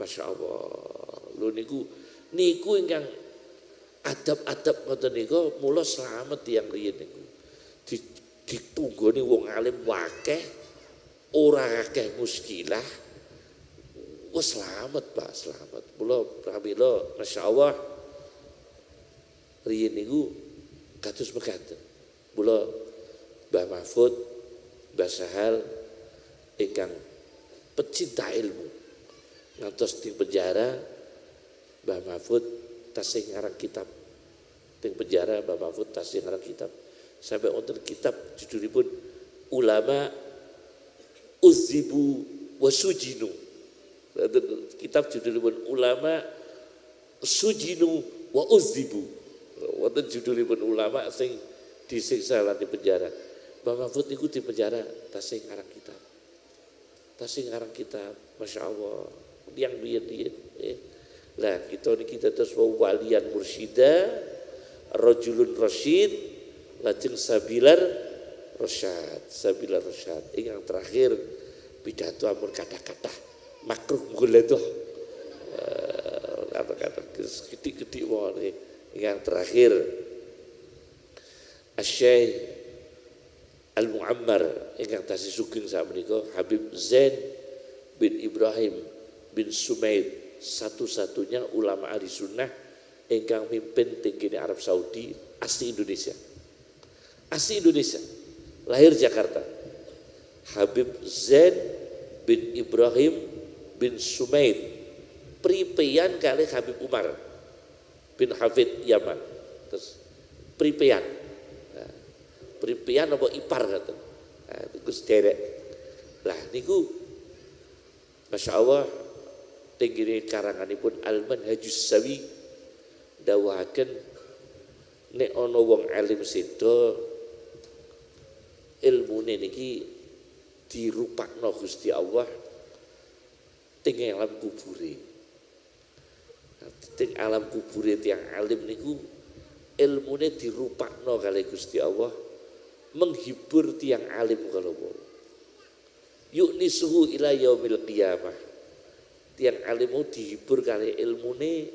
Masya Allah. Lho niku ingkang adab-adab ngoten niku mula slamet tiyang riyin niku. Ditunggoni wong alim wakeh, ora akeh muskilah. Wes slamet Pak, slamet. Mula pramila masyaallah riyin niku kados mekaten. Mula Mbah Mahfud, Mbah Sahal ingkang pecinta ilmu. Ngantos di penjara Mbah Mahfud tasih ngarang kitab. Di penjara Mbah Mahfud tasih ngarang kitab. Sampai wonten kitab judulipun Ulama Uzibu wa Sujinu. Kitab judulipun Ulama Sujinu wa Uzibu. Wonten judulipun ulama sing disiksa lan di penjara. Mbah Mahfud niku di penjara tasih ngarang kitab. Tasih ngarang kitab, Masya Allah. Yang biyen Lah kita niki dados walian mursyida, rajulun rasyid, lajeng sabilar rasyad. Yang terakhir pidato amun kata-kata makruh goletoh. Kata-kata gede-gede wae. Yang terakhir Asy-Syaikh Al-Mu'ammar ingkang tasih sugeng sakmenika Habib Zain bin Ibrahim bin Sumaid, satu-satunya ulama ahli sunnah ingkang mimpin tinggi di Arab Saudi, asli Indonesia. Lahir Jakarta. Habib Zain bin Ibrahim bin Sumaid, pripeyan kali Habib Umar bin Hafid Yaman. Terus pripeyan. Pripeyan apa ipar kata. Nah, itu sederek. Lah niku Masya Allah tinggi karanganipun Al-Manhajus Sawi dawahaken nek ana wong alim sedo ilmune niki dirupakno Gusti Allah teng alam kubure. Teng alam kubure tiyang alim niku ilmune dirupakno kali Gusti Allah menghibur tiang alim kalau mau. Yuknisuhu ila yaumil qiyamah. Tiang alim mau dihibur kali ilmune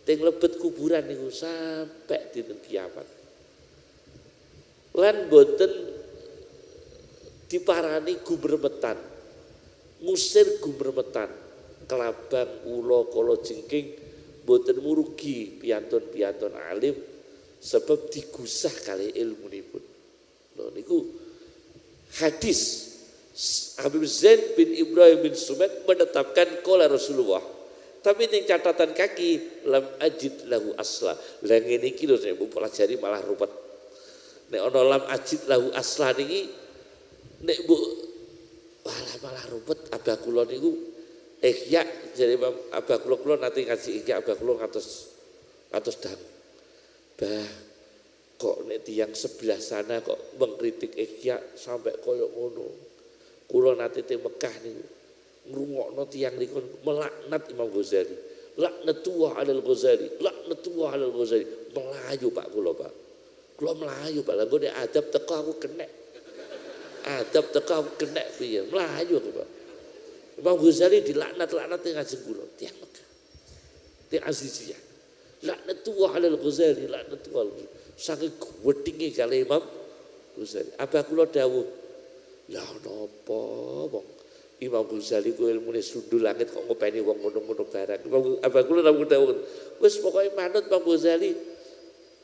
teng lebet kuburan niku sampai dinten kiamat. Lan boten diparani gumremetan. Ngusir gumremetan. Kelabang, ula, kala jengking boten murugi piantun-piantun alim sebab digusah kali ilmunipun. Loh niku hadis Habib Zain bin Ibrahim bin Sumaid menetapkan qala Rasulullah. Tapi ning catatan kaki lam ajid lahu asla. Lah ngene iki lho nek mbok pelajari malah rupet. Nek ana lam ajid lahu asla niki nek mbok malah rupet. Abah kula niku ihya jare abah kula nate ngaji ihya abah kula ngatos dang. Bah kok nek tiyang sebelah sana kok mengkritik ihya sampai koyo ngono. Kula nate teng Mekah niku ngrungokno tiyang niku melaknat Imam Ghazali. Laknatullah 'alal Ghazali, laknatullah 'alal Ghazali. Melayu Pak kula, Pak. Kula melayu Pak. Lah nek adab teko aku kenek. Adab teko aku kenek piye? Melayu aku, Pak. Imam Ghazali dilaknat-laknat teng ngajeng kula tiyang Mekah. Teng Aziziyah. Laknatullah 'alal Ghazali, laknatullah. Saking gedhinge kali Imam Ghazali. Abah kula dawuh, "Lah napa wong Imam Ghazali ku ilmune sundul langit kok ngopeni wong ngono-ngono barang." Abah kula dawuh, "Wis pokoke manut Imam Ghazali."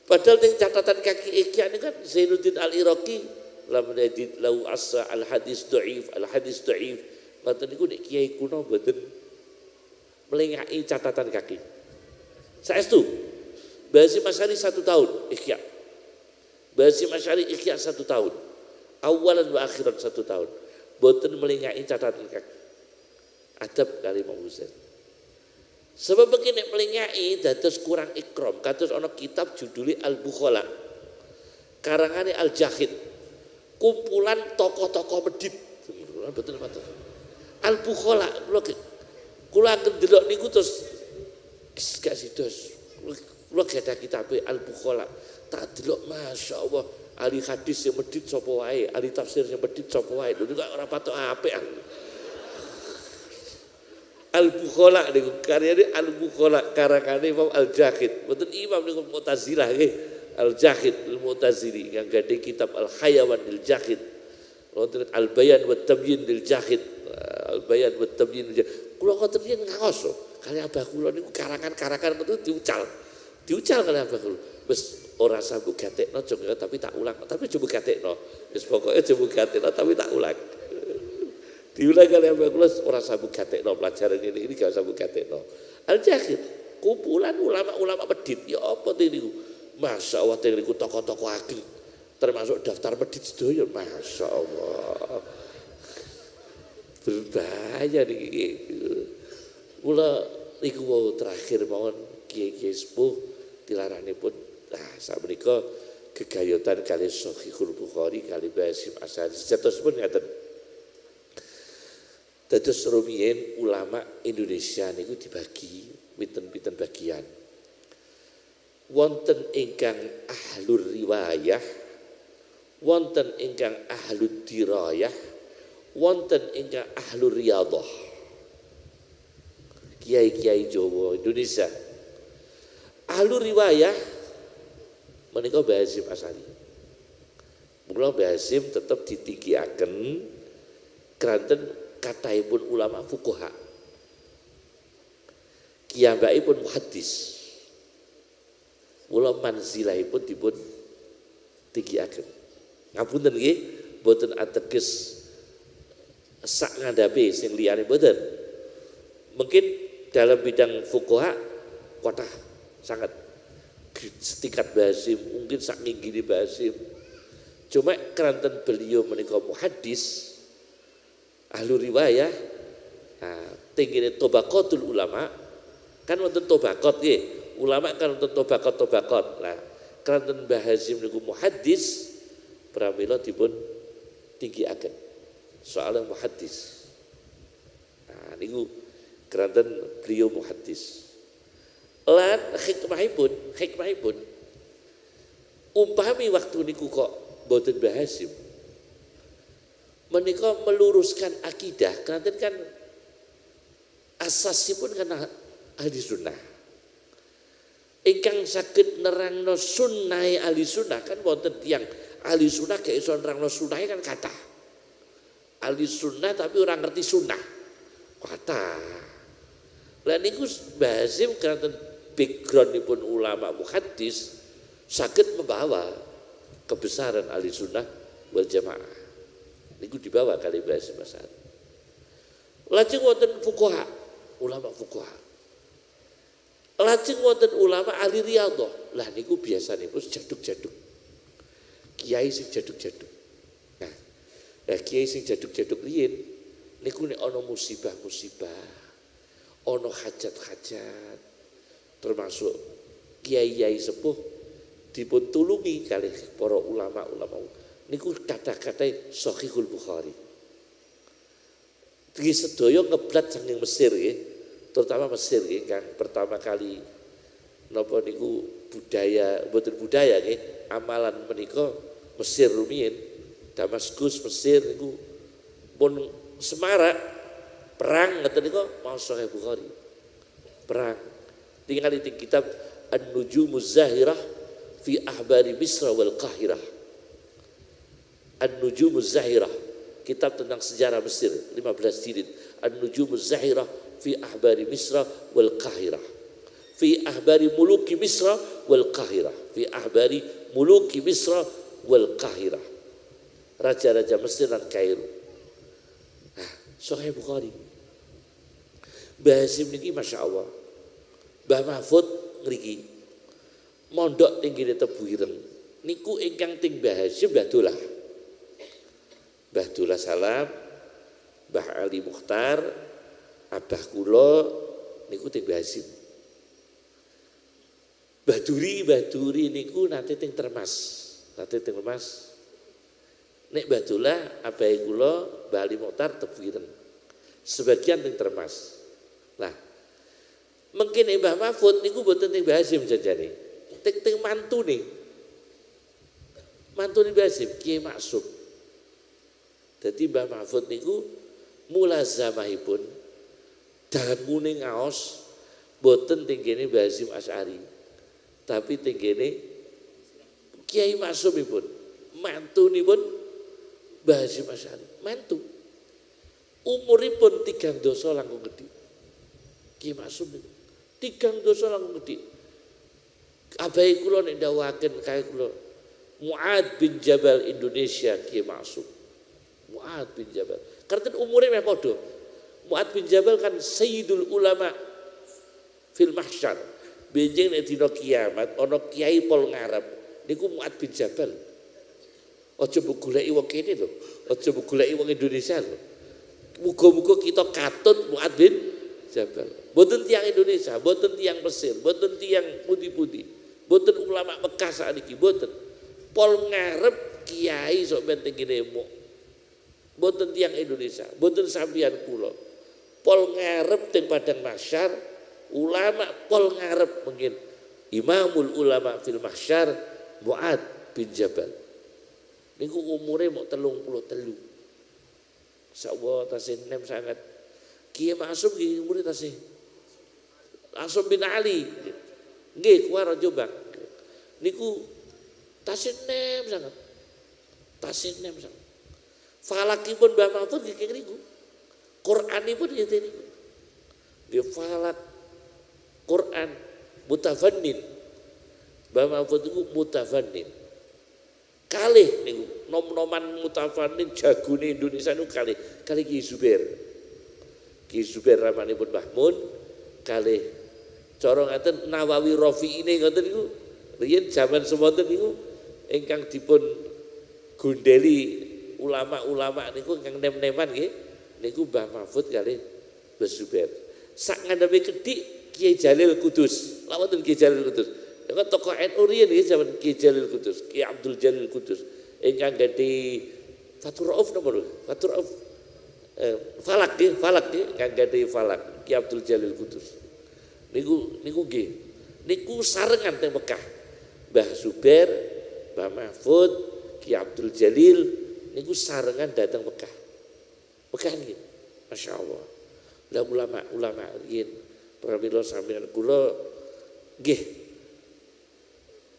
Padahal ning catatan kaki Ihya niku kan Zainuddin Al-Iraqi lam yadid lau asa al-hadis dhaif, al-hadis dhaif. Ngoten niku nek kiai kuno mboten melengaki catatan kaki. Saestu Basim Asy'ari 1 tahun Ihya. Basim Asy'ari Ihya 1 tahun. Awalan wa akhiran 1 tahun. Boten melingaki catatan kaki. Adab kali Imam Ghazali. Sebab begini melingkai dados kurang ikram. Kados ana kitab juduli Al-Bukhala. Karangane Al-Jahid. Kumpulan tokoh-tokoh medit. Betul betul. Al-Bukhala kula ndelok niku terus gak sidos. Kula gadah kitab Al-Bukhala. Tak delok masyaallah ahli hadis yang medit sapa wae, ahli tafsir yang medit sapa wae. Lho kok ora patok apik. Al-Bukhala niku karyane Al-Bukhala karangane Imam Al-Jahid. Mboten Imam niku Mu'tazilah nggih. Al-Jahid Al-Mu'tazili yang gadhe kitab Al-Hayawan Al-Jahid. Wonten Al-Bayan wa Tabyin Al-Jahid. Al-Bayan wa Tabyin Al-Jahid. Kula ngoten yen ngaos lho. Kali abah kula niku karangan-karangan itu diucal. Diucal kali abah kula. Wis ora sambung gatekno tapi tak ulang. Tapi coba gatekno. Wis pokoke coba gatekno tapi tak ulang. Diulang kali abah kula ora sambung gatekno pelajaran ini gak sambung gatekno. Al-Jahid kumpulan ulama-ulama medit ya apa niku? Masyaallah niku tokoh-tokoh ageng termasuk daftar medit sedaya masyaallah. Berbahaya niki. Kula niku wau terakhir mawon kiai-kiai sepuh tilaranipun sakmenika gegayutan kali Shahihul Bukhari kali Basim Asadi sejatosipun ngaten. Dados rumiyin ulama Indonesia niku dibagi pinten-pinten bagian. Wonten ingkang ahlur riwayah, wonten ingkang ahlud dirayah, wonten ingkang ahlur riyadhah. Kiai-kiai Jawa Indonesia. Ahlur riwayah menika Basim Asadi. Mula Basim tetap ditinggiaken kranten kathahipun ulama fuqaha. Kiyambakipun muhaddis. Mula manzilahipun dipun tinggiaken. Ngapunten nggih, boten ateges sak ngandhape sing liyane boten. Mungkin dalam bidang fuqaha kathah sangat setingkat Basim, mungkin sak nginggili Basim. Cuma keranten beliau menika muhaddis ahlu riwayah. Nah, tingine tobaqatul ulama kan wonten tobaqat nggih. Ulama kan wonten tobaqat. Nah, keranten Mbah Hasyim niku muhaddis pramila dipun tinggiaken. Soalnya muhaddis. Nah, niku keranten beliau muhaddis. Lan hikmahipun umpami waktu niku kok boten Mbah Hasyim menika meluruskan akidah kanten kan asasipun kan ahli sunnah ingkang saged nerangno sunnahe ahli sunnah kan wonten tiyang ahli sunnah gak iso nerangno sunnahe kan kathah ahli sunnah tapi orang ngerti sunnah kathah. Lah niku Mbah Hasyim kanten backgroundipun ulama muhaddis saged membawa kebesaran ahli sunnah wal jamaah. Niku dibawa kali Mbah Hasyim Asadi. Lajeng wonten fuqaha, ulama fuqaha. Lajeng wonten ulama ahli riyadhah. Lah niku biasanipun jaduk-jaduk. Kiai sing jaduk-jaduk. Nah, kiai sing jaduk-jaduk riyin niku nek ana musibah-musibah, ana hajat-hajat, termasuk kiai-kiai sepuh dipun tulungi kali para ulama-ulama. Niku kata-kata Shahihul Bukhari. Iki sedaya ngeblat saking Mesir nggih, terutama Mesir nggih kan pertama kali napa niku budaya mboten budaya nggih, amalan menika Mesir rumiyin, Damaskus Mesir niku pun semarak perang ngoten niku mau Sahih Bukhari. Perang. Tinggal di kitab An-Nujumuz Zahirah fi Ahbari Misra wal Qahirah. An-Nujumuz Zahirah, kitab tentang sejarah Mesir, 15 jilid. An-Nujumuz Zahirah fi Ahbari Misra wal Qahirah. Fi Ahbari Muluki Misra wal Qahirah. Fi Ahbari Muluki Misra wal Qahirah. Raja-raja Mesir dan Kairo. Nah, Sahih Bukhari. Mbah Hasyim niki masyaallah. Mbah Mahfud ngriki mondok tinggi Tebu Ireng. Niku ingkang ting Mbah Hasyim Mbah Dullah. Mbah Dullah Salam, Mbah Ali Mukhtar, abah kula niku teng Basim. Baduri niku nate teng Termas. Nek Badullah abai kula Bali Mokhtar tepiren. Sebagian teng Termas. Nah, mungkin Mbah Mahfud niku boten teng Basim janjane. Teng mantune. Mantune Basim Kiai Maksum. Dadi Mbah Mahfud niku mulazamahipun dangune ngaos boten teng kene Basim Asy'ari. Tapi teng kene Kiai Maksumipun, mantunipun Basim Asy'ari, mantu. Umuripun 3 dosa langkung gedhi. Kiai Maksum niku 3 dosa langkung gedhi. Abai kula nek dawuhaken kae kula Mu'ad bin Jabal Indonesia Kiai Maksum. Mu'ad bin Jabal. Karena umure meh padha. Mu'ad bin Jabal kan sayyidul ulama fil mahsyar. Benjing nek dina kiamat ana kiai pol ngarep niku Mu'ad bin Jabal. Aja mbok goleki wong kene lho, aja mbok goleki wong Indonesia lho. Muga-muga kita katut Mu'ad bin Jabal. Mboten tiyang Indonesia, mboten tiyang Mesir, mboten tiyang pundi-pundi. Mboten ulama Mekah sakniki, mboten. Pol ngarep kiai sok ben teng kene mboten tiyang Indonesia, mboten sampeyan kula. Pol ngarep teng padang mahsyar, ulama pol ngarep mungkin imamul ulama fil mahsyar Mu'ad bin Jabal. Niku umure mok 33. Insyaallah tasih nem sangat. Kiai Maksum nggih umure tasih Maksum bin Ali. Nggih kuwi Jombang. Niku tasih nem sangat. Tasih nem sangat. Falakipun Mbah Mahfud nggih niku. Qur'anipun nggih niku. Nggih falak Quran mutafannin. Mbah Mahfud niku mutafannin. Kalih niku nom-noman mutafannin jagone Indonesia niku kalih Ki Zubair. Ki Zubair ramanipun Mbah Mun kalih cara ngaten Nawawi Rafi'ine ngoten niku riyen jaman semonten niku ingkang dipun gondeli ulama-ulama niku ingkang nem-neman nggih niku Mbah Mahfud kalih Mbah Zubair. Sak ngandhape kedhik Kiai Jalil Kudus. Lha wonten Kiai Jalil Kudus. Nek tokoh NU riyen nggih jaman Kiai Jalil Kudus, Kiai Abdul Jalil Kudus. Ingkang gadhi Fatur Rauf napa lho? Fatur Rauf Falak nggih, ingkang gadhi Falak, Kiai Abdul Jalil Kudus. Niku nggih. Niku sarengan teng Mekah. Mbah Zubair, Mbah Mahfud, Kiai Abdul Jalil niku sarengan datang Mekah. Mekah nggih. Masyaallah. Lah ulama riyen pramila sampeyan kula nggih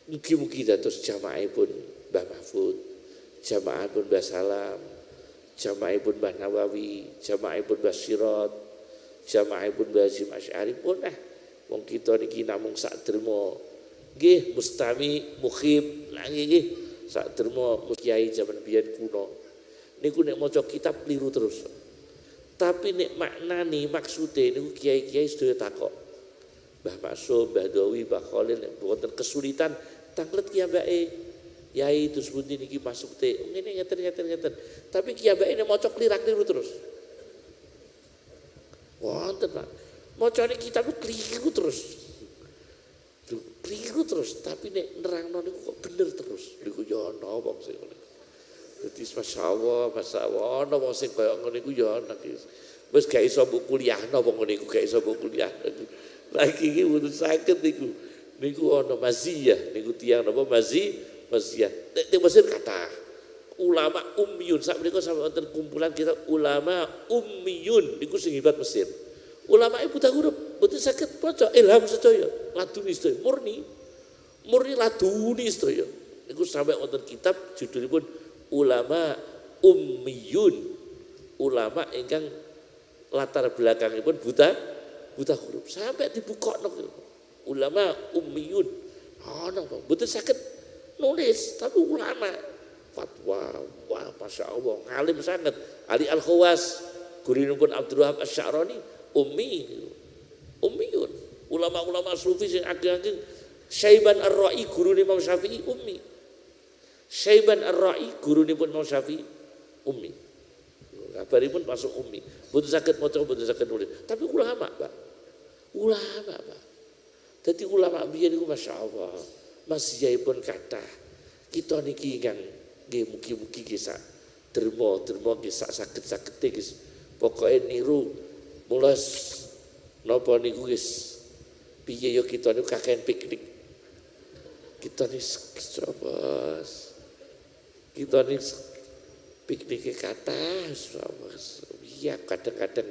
mugi-mugi dados jamaahipun Mbah Mahfud, jamaahipun Mbah Salam, jamaahipun Mbah Nawawi, jamaahipun Mbah Sirot, jamaahipun Mbah Hasyim Asy'ari pun wong kita niki namung sak derma nggih mustami mukhib lah nggih sak derma kiai zaman biyen kuno niku nek maca kitab keliru terus. Tapi nek maknani maksude niku kiai-kiai sedaya takok. Mbah Maksum, Mbah Dawi, Mbah Khalil nek wonten kesulitan tanglet kiambake. Yai terus pundi niki masuk te. Ngene ngeten. Tapi kiambake nek maca keliru terus. Wonten Pak. Macane kitab keliru terus. Keliru terus, tapi nek nerangno niku kok bener terus. Niku ya ana wong sing ngono. Dadi masyaallah ana wong sing kaya ngene iku ya ana. Wis gak iso mbok kuliahno wong ngene iku gak iso mbok kuliah. Lagi iki mboten saged niku. Niku ana maziyah, niku tiyang napa maziyah. Nek Mesir kathah ulama ummiyun sak menika sampe wonten kumpulan kita ulama ummiyun niku sing hebat Mesir. Ulama buta huruf mboten saged maca ilham sedaya, laduni sedaya, murni laduni sedaya. Niku sampai wonten kitab judulipun ulama ummiyun. Ulama ingkang latar belakangipun buta huruf sampai dibukokno ulama ummiyun. Napa mboten saged nulis tapi ulama fatwa. Wah, masyaallah ngalim sangat. Ali Al-Khawas gurinipun Abdul Wahab Asy-Sya'rani ummiyun. Ulama-ulama sufi sing ageng-ageng Syaiban Ar-Ra'i gurune Imam Syafi'i ummi. Syaiban Ar-Ra'i gurunipun Imam Syafi'i ummi. Kabaripun masuk ummi. Mboten saged maca, mboten saged nulis. Tapi ulama, Pak. Ulama, Pak. Jadi ulama biyen niku masyaallah. Masjidipun kathah. Kita niki ingkang nggih mugi-mugi nggih sak derma nggih sak saged-sagede nggih. Pokoke niru mulas napa niku wis piye yo kita niku kakean piknik. Kita nih sabas. Kita nih piknik kata sabas. Iya kadang-kadang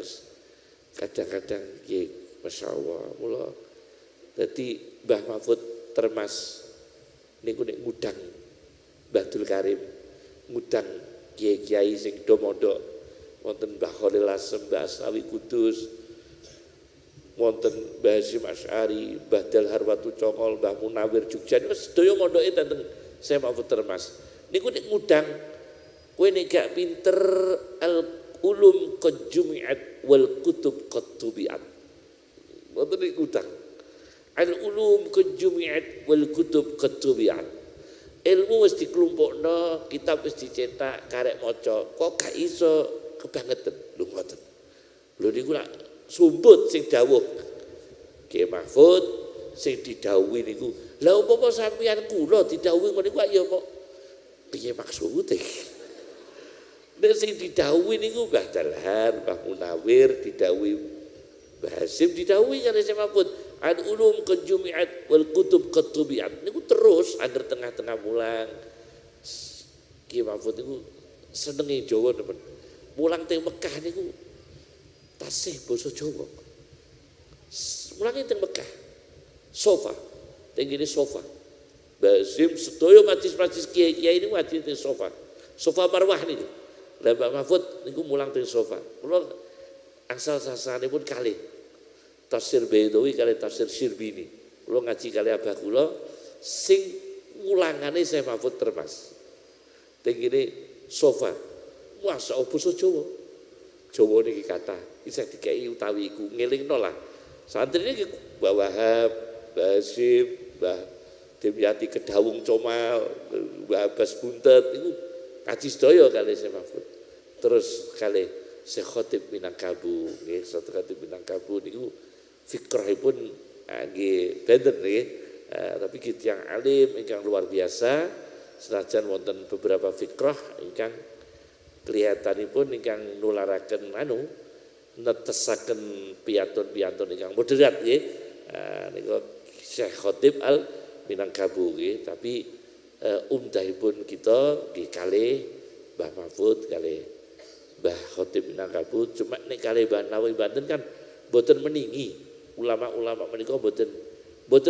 nggih masyaallah mula dadi Mbah Mahfud Termas niku nek ngudang Mbah Karim ngudang kiai-kiai sing do mondok wonten Mbah Khalil Asem, Mbah Asnawi Kudus, wonten Mbah Hasyim Asy'ari, Mbah Dalhar Watu Congol, Mbah Munawir Jogja niku sedaya mondoke tentang Syekh Mahfud Termas. Niku nek ngudang kowe nek gak pinter al ulum qad jumi'at wal kutub qad tubi'at. Wonten nek ngudang al ulum qad jumi'at wal kutub qad tubi'at. Ilmu wis dikelompokno, kitab wis dicetak, karek maca, kok gak iso kebangetan. Lho ngoten. Lho niku lak sumbut sing dawuh Ki Mahfud sing didhawuhi niku. Lah umpama sampeyan kula didhawuhi ngono niku ya kok piye maksude? Nek sing didhawuhi niku Mbah Dalhar, Mbah Munawir didhawuhi Mbah Hasyim didhawuhi karo Syekh Mahfud. Al ulum qad jumi'at wal kutub qad tubi'at. Niku terus angger tengah-tengah mulang. Ki Mahfud niku senenge Jawa temen. Mulang teng Mekah niku tasih basa Jawa. Mulange teng Mekah. Sofa. Tengene sofa. Basim sedaya majlis-majlis kiai-kiai niku majlis teng sofa. Sofa Marwah niku. Lah Mbak Mahfud niku mulang teng sofa. Kula angsal sasanipun kalih. Tafsir Baidawi kali tafsir Syirbini. Kula ngaji kali abah kula sing ngulangane Syekh Mahfud Termas. Tengene sofa. Masa basa Jawa. Jawa niki kathah. Isih dikei utawi iku ngelingno lah. Santri niki Mbah Wahab, Mbah Hasyim, Mbah Dimyati Kedawung Comal, Mbah Abbas Buntet niku kaji sedaya kali Syekh Mahfud. Terus kali Syekh Khatib Minangkabau, nggih, Syekh Khatib Minangkabau niku fikrahipun nggih benten nggih. Tapi gitu yang alim ingkang luar biasa, senajan wonten beberapa fikrah ingkang kelihatanipun ingkang nularaken netesaken piyantun-piyantun ingkang moderat nggih. Niku Syekh Khatib Al Minangkabau nggih, tapi umdahipun kita nggih kalih Mbah Mahfud kalih Mbah Khatib Minangkabau. Cuma nek kalih Mbah Nawawi Banten kan boten meninggi. Ulama-ulama menika boten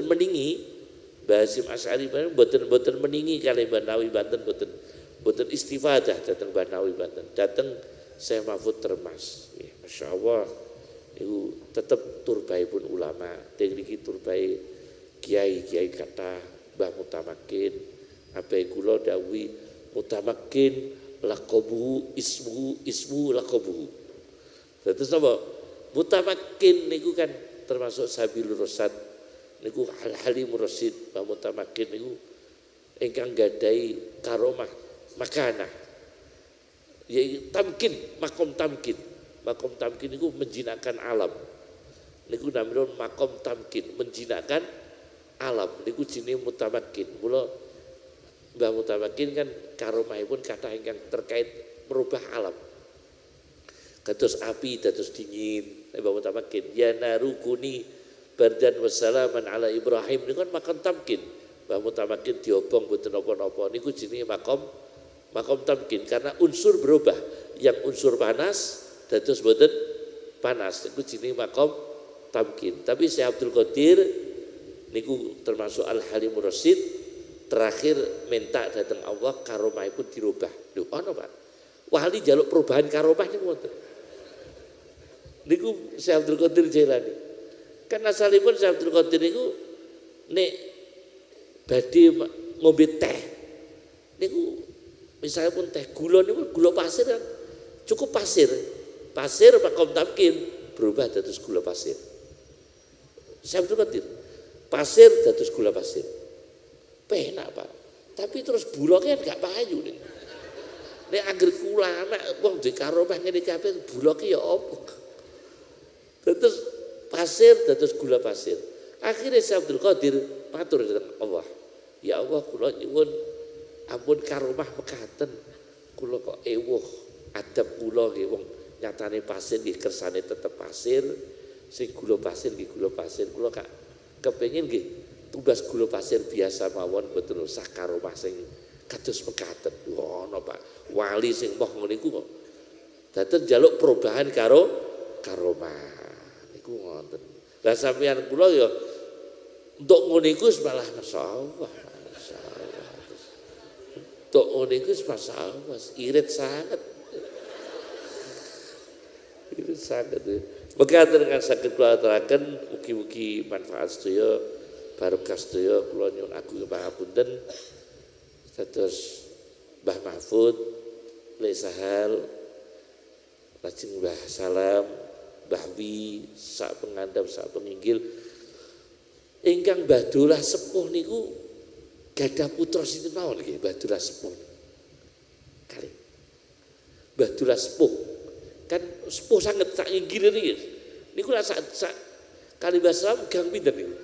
meninggi. Mbah Hasyim Asy'ari boten meninggi kalih Mbah Nawawi Banten boten istifadah dateng Mbah Nawawi Banten. Dateng Syekh Mahfud Termas. Masyaallah niku tetep turbaipun ulama. Teng niki turbai kiai-kiai kathah Mbah Mutamakin. Abai kula dawuhi Mutamakin laqabuhu ismu laqabuhu. Terus napa? Mutamakin niku kan termasuk Sabilur Rasyad niku Al-Halimur Rasyid. Mbah Mutamakin niku ingkang gadhahi karomah makanah. Ya tamkin, makom tamkin. Makom tamkin niku menjinakkan alam. Niku namanya makom tamkin, menjinakkan alam. Niku jenenge Mutamakin. Mula Mbah Mutamakin kan karomahipun kathah ingkang terkait merubah alam. Kados api dados dingin. Mbah Mutamakin ya narukuni bardan wassalaman ala Ibrahim niku kan makom tamkin. Mbah Mutamakin diobong boten napa-napa niku jenenge makom tamkin karena unsur berubah. Yang unsur panas dados boten panas niku jenenge makom tamkin. Tapi Syekh Abdul Qadir niku termasuk Al-Halimur Rasyid terakhir minta datang Allah karomahipun dirubah. Lho ana Pak. Wali jaluk perubahan karomah niku wonten. Niku Syekh Abdul Qadir Jailani. Kan asalipun Syekh Abdul Qadir niku nek badhe ngombe teh niku misalnya pun teh gula niku gula pasir kan cukup pasir makom tamkin berubah dados gula pasir. Syekh Abdul Qadir pasir dados gula pasir. Penak Pak. Tapi terus buloknya gak payu nih. Nek anggere ulama wong duwe karomah ngene kabeh buloke ya apa. Terus pasir dados gula pasir. Akhirnya Syekh Abdul Qadir matur dhateng Allah. Ya Allah kula nyuwun ampun karomah mekaten. Kula kok ewuh adab kula nggih wong nyatane pasir nggih kersane tetep pasir, sing gula pasir nggih gula pasir. Kula kak kepengin nggih tumbas gula pasir biasa mawon mboten usah karomah sing kados mekaten. Ono Pak, wali sing moh ngene iku kok dados njaluk perubahan karo karomah. Niku ngoten. Lah sampeyan kula ya untuk ngono iku malah masyaallah. Masyaallah. Untuk ngono iku masyaallah, irit sangat. Irit sangat. Mekaten kan saged kula aturaken mugi-mugi manfaat sedaya barokah sedaya kula nyuwun agung pangapunten. Terus Mbah Mahfud, Lek Sahal, lajeng Mbah Salam, Mbah Wi, sak pengandap sak penginggil ingkang Badulah sepuh niku gadah putra sinten mawon nggih Badulah sepuh. Kali Badulah sepuh kan sepuh sanget sak inggil niki. Niku sak kali Mbah Salam gang pinten niku?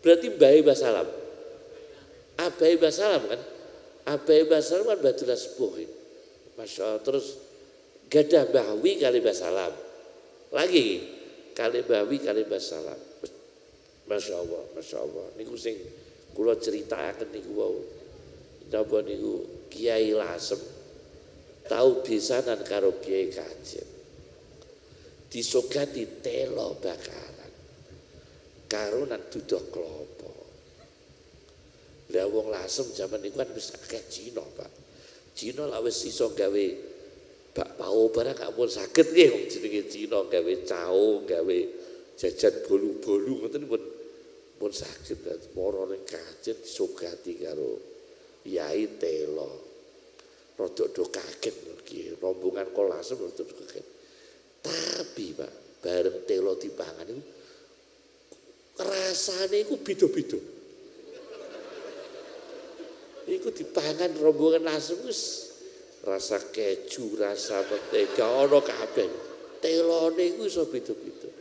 Berarti Mbah Mbah Salam. Abai Mbah Salam kan? Abai Mbah Salam kan Badulah sepuh. Masya Allah. Terus gadah Mbah Wi kali Mbah Salam. Lagi kali Mbah Wi kali Mbah Salam. Masya Allah, Masya Allah. Niku sing kula ceritakan niku wau. Napa niku Kiai Lasem tahu pisanan karo Kiai Kajen. Disogati telo bakaran. Karo nan duduh klopo. Lah wong Lasem zaman niku kan wis akeh Cina, Pak. Cina lak wis iso gawe bakpao barang gak pun saged nggih wong jenenge Cina gawe cao, gawe jajan bolu-bolu ngoten pun saged. Mara ning Kajen disogati karo Yai Telo. Rodok do kaget iki rombongan Kolasem rodok kaget. Tapi Pak, bareng Telo dipangan iku rasane iku beda-beda. Iku dipangan rombongan Lasem wis rasa keju, rasa mentega ana kabeh. Telone iku iso beda-beda.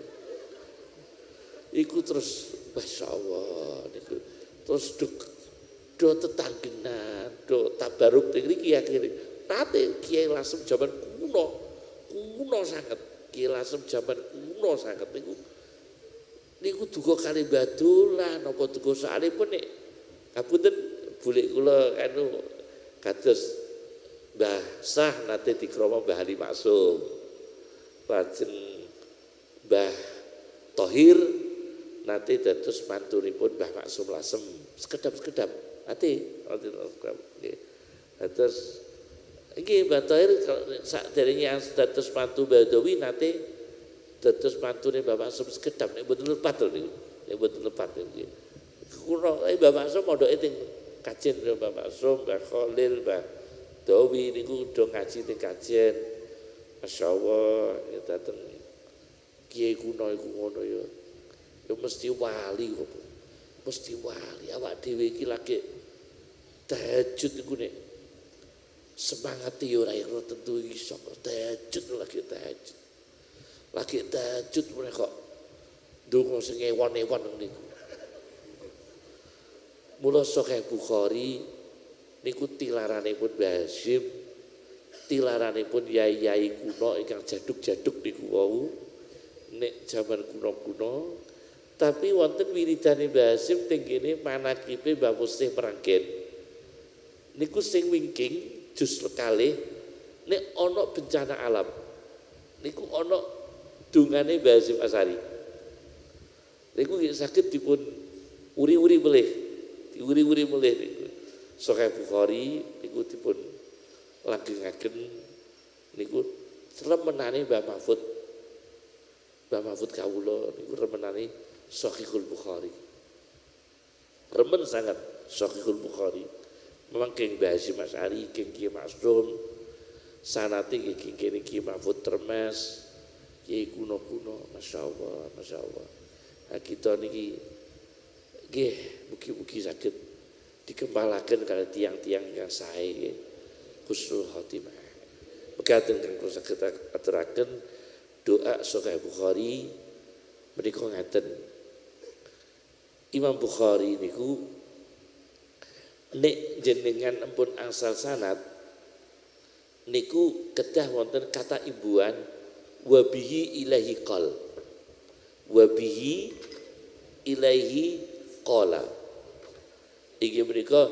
Iku terus masyaallah niku. Terus do tetanggenan, do tabaruk mriki akhire. Nate Kiai Lasem jaman kuno sangat. Kiai Lasem jaman kuno sangat niku duka kali Badulah napa duka salipun nek kapunten bulik kula anu kados Mbah Sah nate dikrama Mbah Ali Maksum. Lajeng Mbah Thohir nate dados mantunipun Mbah Maksum Lasem. Sekedap-sekedap nate nggih. Dados iki Mbah Thohir sakderenge dados mantu Badawi nate dados mantune Mbah Maksum sekedap nek mboten lepat lho niku. Nek mboten lepat nggih. Kulo Mbah Maksum mondoke teng Kajen Mbah Maksum, Mbah Khalil, Mbah Dawi niku do ngaji teng Kajen. Masyaallah ya dateng kiai kuno iku ngono ya. Ya mesti wali kok. Mesti wali. Awak dhewe iki lagi tahajud niku nek semangat yo ora tentu iso tahajud lagi tahajud. Lagi tahajud mulai kok ndonga sing ewon-ewon niku. Mula Sahih Bukhari niku tilaranipun Mbah Hasyim, tilaranipun yai-yai kuno ingkang jaduk-jaduk niku wau nek jaman kuno-kuno. Tapi wonten wiridane Mbah Hasyim teng kene manakibe Mbah Mustih Meranggen. Niku sing wingking jus kalih nek ana bencana alam. Niku ana dungane Mbah Hasyim Asari. Niku saged dipun uri-uri melih. Diuri-uri melih niku. Sahih Bukhari niku dipun lajengaken niku remenane Mbah Mahfud. Mbah Mahfud kawula niku remenane Sahihul Bukhari. Remen sangat Sahihul Bukhari. Memang keng Mbah Hasyim Asari, keng Kiai Maksum, sanate keng kene Kiai Mahfud Termes, Kiai kuno-kuno, masyaallah, masyaallah. Nah, kita niki nggih mugi-mugi saged dikembalaken kalian tiang-tiang yang sae husnul khotimah. Mekaten kang kula saged aturaken doa Sahih Bukhari menika ngaten. Imam Bukhari niku nek jenengan ampun angsal sanad niku kedah wonten kata imbuhan wabihi ilahi qal. Wabihi ilahi qala. Iki menika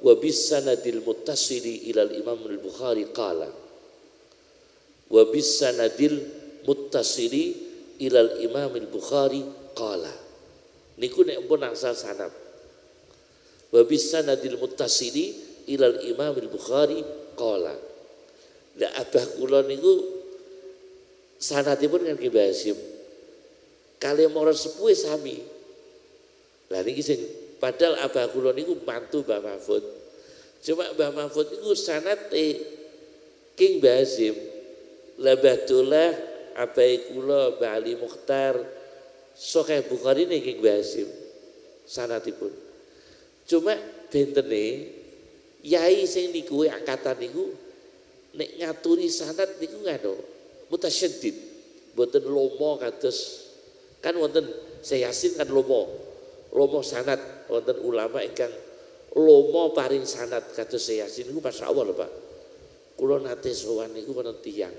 wabis sanadil muttasili ilal Imam al-Bukhari qala. Wabis sanadil muttasili ilal Imam al-Bukhari qala. Niku nek pun angsal sanad. Wa bis sanadil muttasili ilal Imam al-Bukhari qala. Lah abah kula niku sanadipun kan Ki Basim. Kali mara sepuhe sami. Lah niki sing padahal abah kula niku mantu Mbah Mahfud. Cuma Mbah Mahfud niku sanate King Basim. Lah batullah abai kula Mbah Ali Mukhtar Sahih Bukhari ini King Basim sanatipun. Cuma bentene yai sing niku angkatan niku nek ngaturi sanad niku ngono mutasyaddid mboten lomo kados kan wonten Syekh Yasin kan lomo sanad wonten ulama ingkang lomo paring sanad kados Syekh Yasin niku masyaallah lho Pak. Kula nate sowan niku wonten tiyang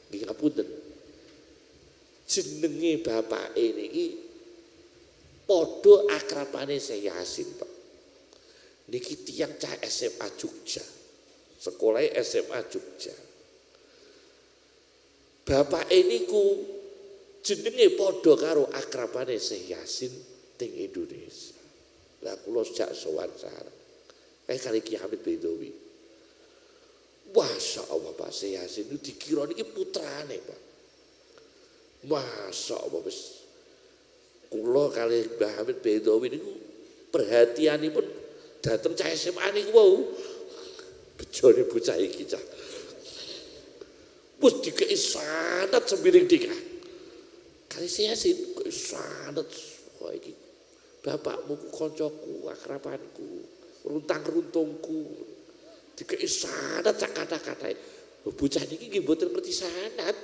nggih ngapunten. Jenenge bapake niki padha akrabane Syekh Yasin, Pak. Niki tiyang cah SMA Jogja. Sekolah SMA Jogja. Bapake niku jenenge padha karo akrabane Syekh Yasin teng Indonesia. Lah kula jak sowan sareng. Kali Ki Hamid Bedowi. Masya Allah Pak Syekh Yasin itu dikira niki putrane, Pak. Masya Allah wis kula kali Mbah Hamid Bedowi niku perhatianipun dateng cah SMA niku wau bejone bocah iki cah wis dikeki sanad sembiring dikah kali Yasin kok sanad kok iki bapakmu ku kancaku akrabanku runtang-runtungku dikeki sanad sak kata-katae bocah niki nggih mboten ngerti sanad.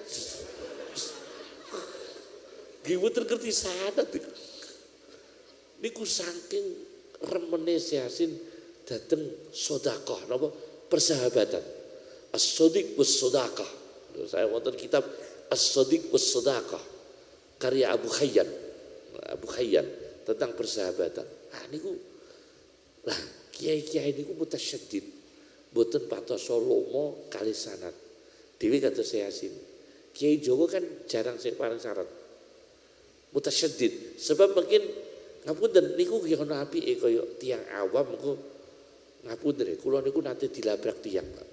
Mboten ngerti sanad. Niku saking remene Yasin dateng sedekah napa persahabatan. As-Shadiq was-Sadaqah. Saya wonten kitab As-Shadiq was-Sadaqah karya Abu Khayyan tentang persahabatan. Ah niku lah kiai-kiai niku mutasyaddid. Mboten patoso lomo kali sanad. Dewi kados Yasin. Kiai Jawa kan jarang sing paring syarat. Mutasyaddid sebab mungkin ngapunten niku nggih ana apike kaya tiyang awam kok ngapunten kula niku nate dilabrak tiyang Pak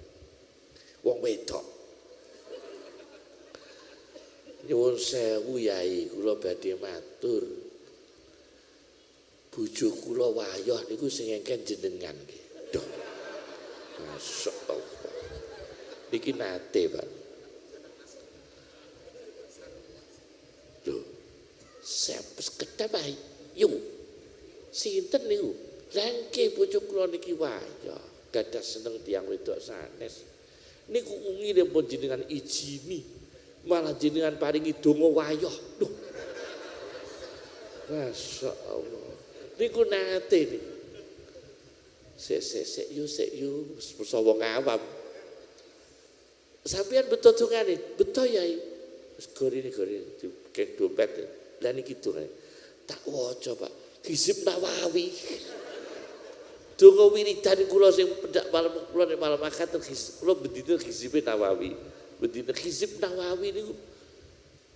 wong wedok nyuwun sewu yai kula badhe matur bojo kula wayah niku sing engken jenengan nggih doh masyaallah niki nate Pak doh sepes ketapa yuk sinten niku langke bojo kula niki wayah gadah seneng tiyang wedok sanes niku ungine pun jenengan ijini malah jenengan paringi donga wayah lho masyaallah niku nate niku sek yuk basa wong awam sampeyan beto dongane beto yai wis gorine dikek dompet. Lah niki to tak waca Pak Hizib Nawawi. Donga wiridan kula sing pendak malam kula nek malam akad kula bendina Hizib Nawawi. Bendina Hizib Nawawi niku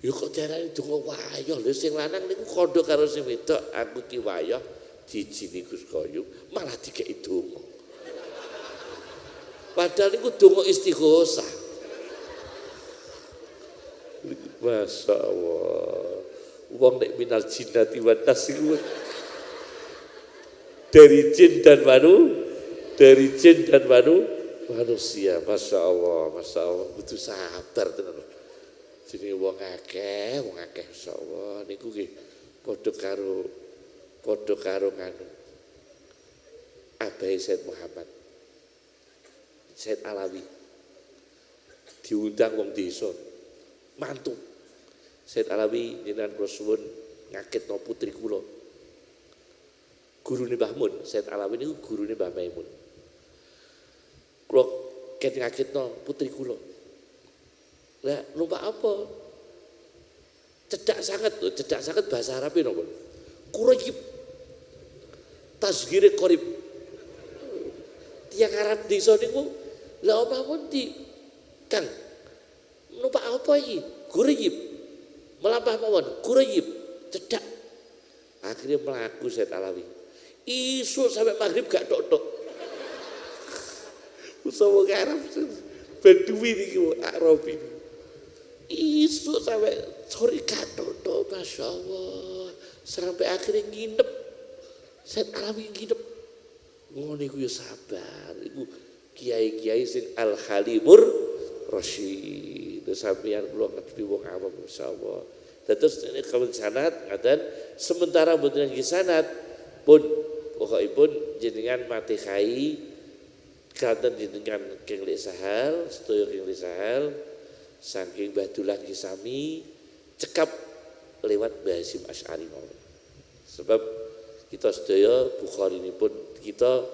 ya kok diarani donga wayah lho sing lanang niku kandha karo sing wedok aku ki wayah dijini Gus Koyum malah dikeki donga. Padahal niku donga istighosah. Masya Allah. Wong nek minal jinnati wan nas iku dari jin dan manusia. Masya Allah butuh sabar tenan. Jenenge wong akeh Masya Allah niku nggih padha karo nganu Abai Said Muhammad Said Alawi diundang wong desa. Mantu. Said Alawi jenengan kula suwun ngakitno putri kula. Gurune Mbah Mun, Said Alawi niku gurune Mbah Maimun. Kula ket ngakitno putri kula. Lah numpak apa? Cedak sangat bahasa Arab napa? Quraib. Tasghire qarib. Tiang Arab desa niku lha omah pundi? Kang. Numpak apa iki? Quraib. Melampah mawon, Quraib. Cedak. Akhirnya melaku Said Alawi. Isu sampai maghrib gak tok-tok. Usaha Arab Badui niki Arabi. Isu sampai sore gak tok-tok, Masya Allah. Sampai akhirnya nginep. Said Alawi nginep. Ngono iku ya sabar. Iku kiai-kiai sing Al-Halimur Rasyid. Sampeyan kula ngedepi wong awam masyaallah. Terus ini kalau sanad ngaten sementara mboten nggih sanad pun pokokipun jenengan mati khai kanten jenengan Keng Lek Sahal, sedaya Keng Lek Sahal saking Badulah nggih sami cekap lewat Mbah Hasyim Asy'ari mawon. Sebab kita sedaya Bukhari ini pun kita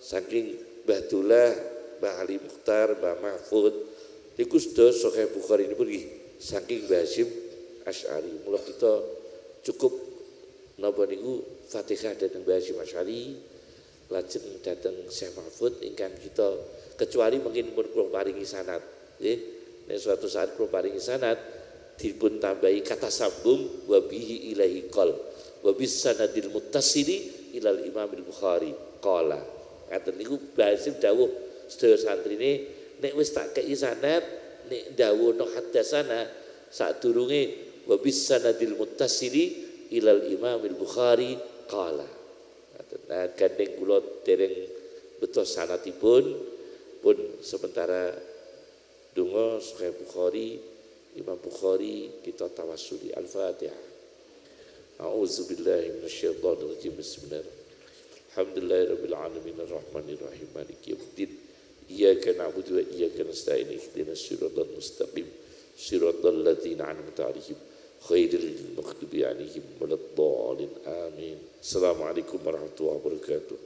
saking Badulah, Mbah Ali Mukhtar, Mbah Mahfud niku sedaya Sahih Bukhari ini pun nggih saking Mbah Hasyim Asy'ari. Mula kita cukup napa niku Fatihah dhateng Mbah Hasyim Asy'ari lajeng dhateng Syekh Mahfud ingkang kita kecuali mungkin pun kula paringi sanad nggih. Nek suatu saat kula paringi sanad dipun tambahi kata sambung wa bihi ilahi qol wa bis sanadil muttasili ilal Imam Al-Bukhari qala. Ngaten niku Mbah Hasyim dawuh sedaya santrine nek wis tak kei sanad nek dawuhna haddatsana sadurunge wa bis sanadil muttasili ilal Imam Al-Bukhari qala. Nah gandeng kula dereng betos sanadipun pun sementara donga Sahih Bukhari Imam Bukhari kita tawassuli Al-Fatihah. A'udzubillahi minasyaitonir rajim. Bismillahirrahmanirrahim. Alhamdulillahirabbil alamin arrahmanir rahim maliki yaumiddin. Iyyaka na'budu wa iyyaka nasta'in ihdinas siratal mustaqim. Siratal ladzina an'amta 'alaihim ghairil maghdubi 'alaihim waladdallin. Amin. Assalamualaikum warahmatullahi wabarakatuh.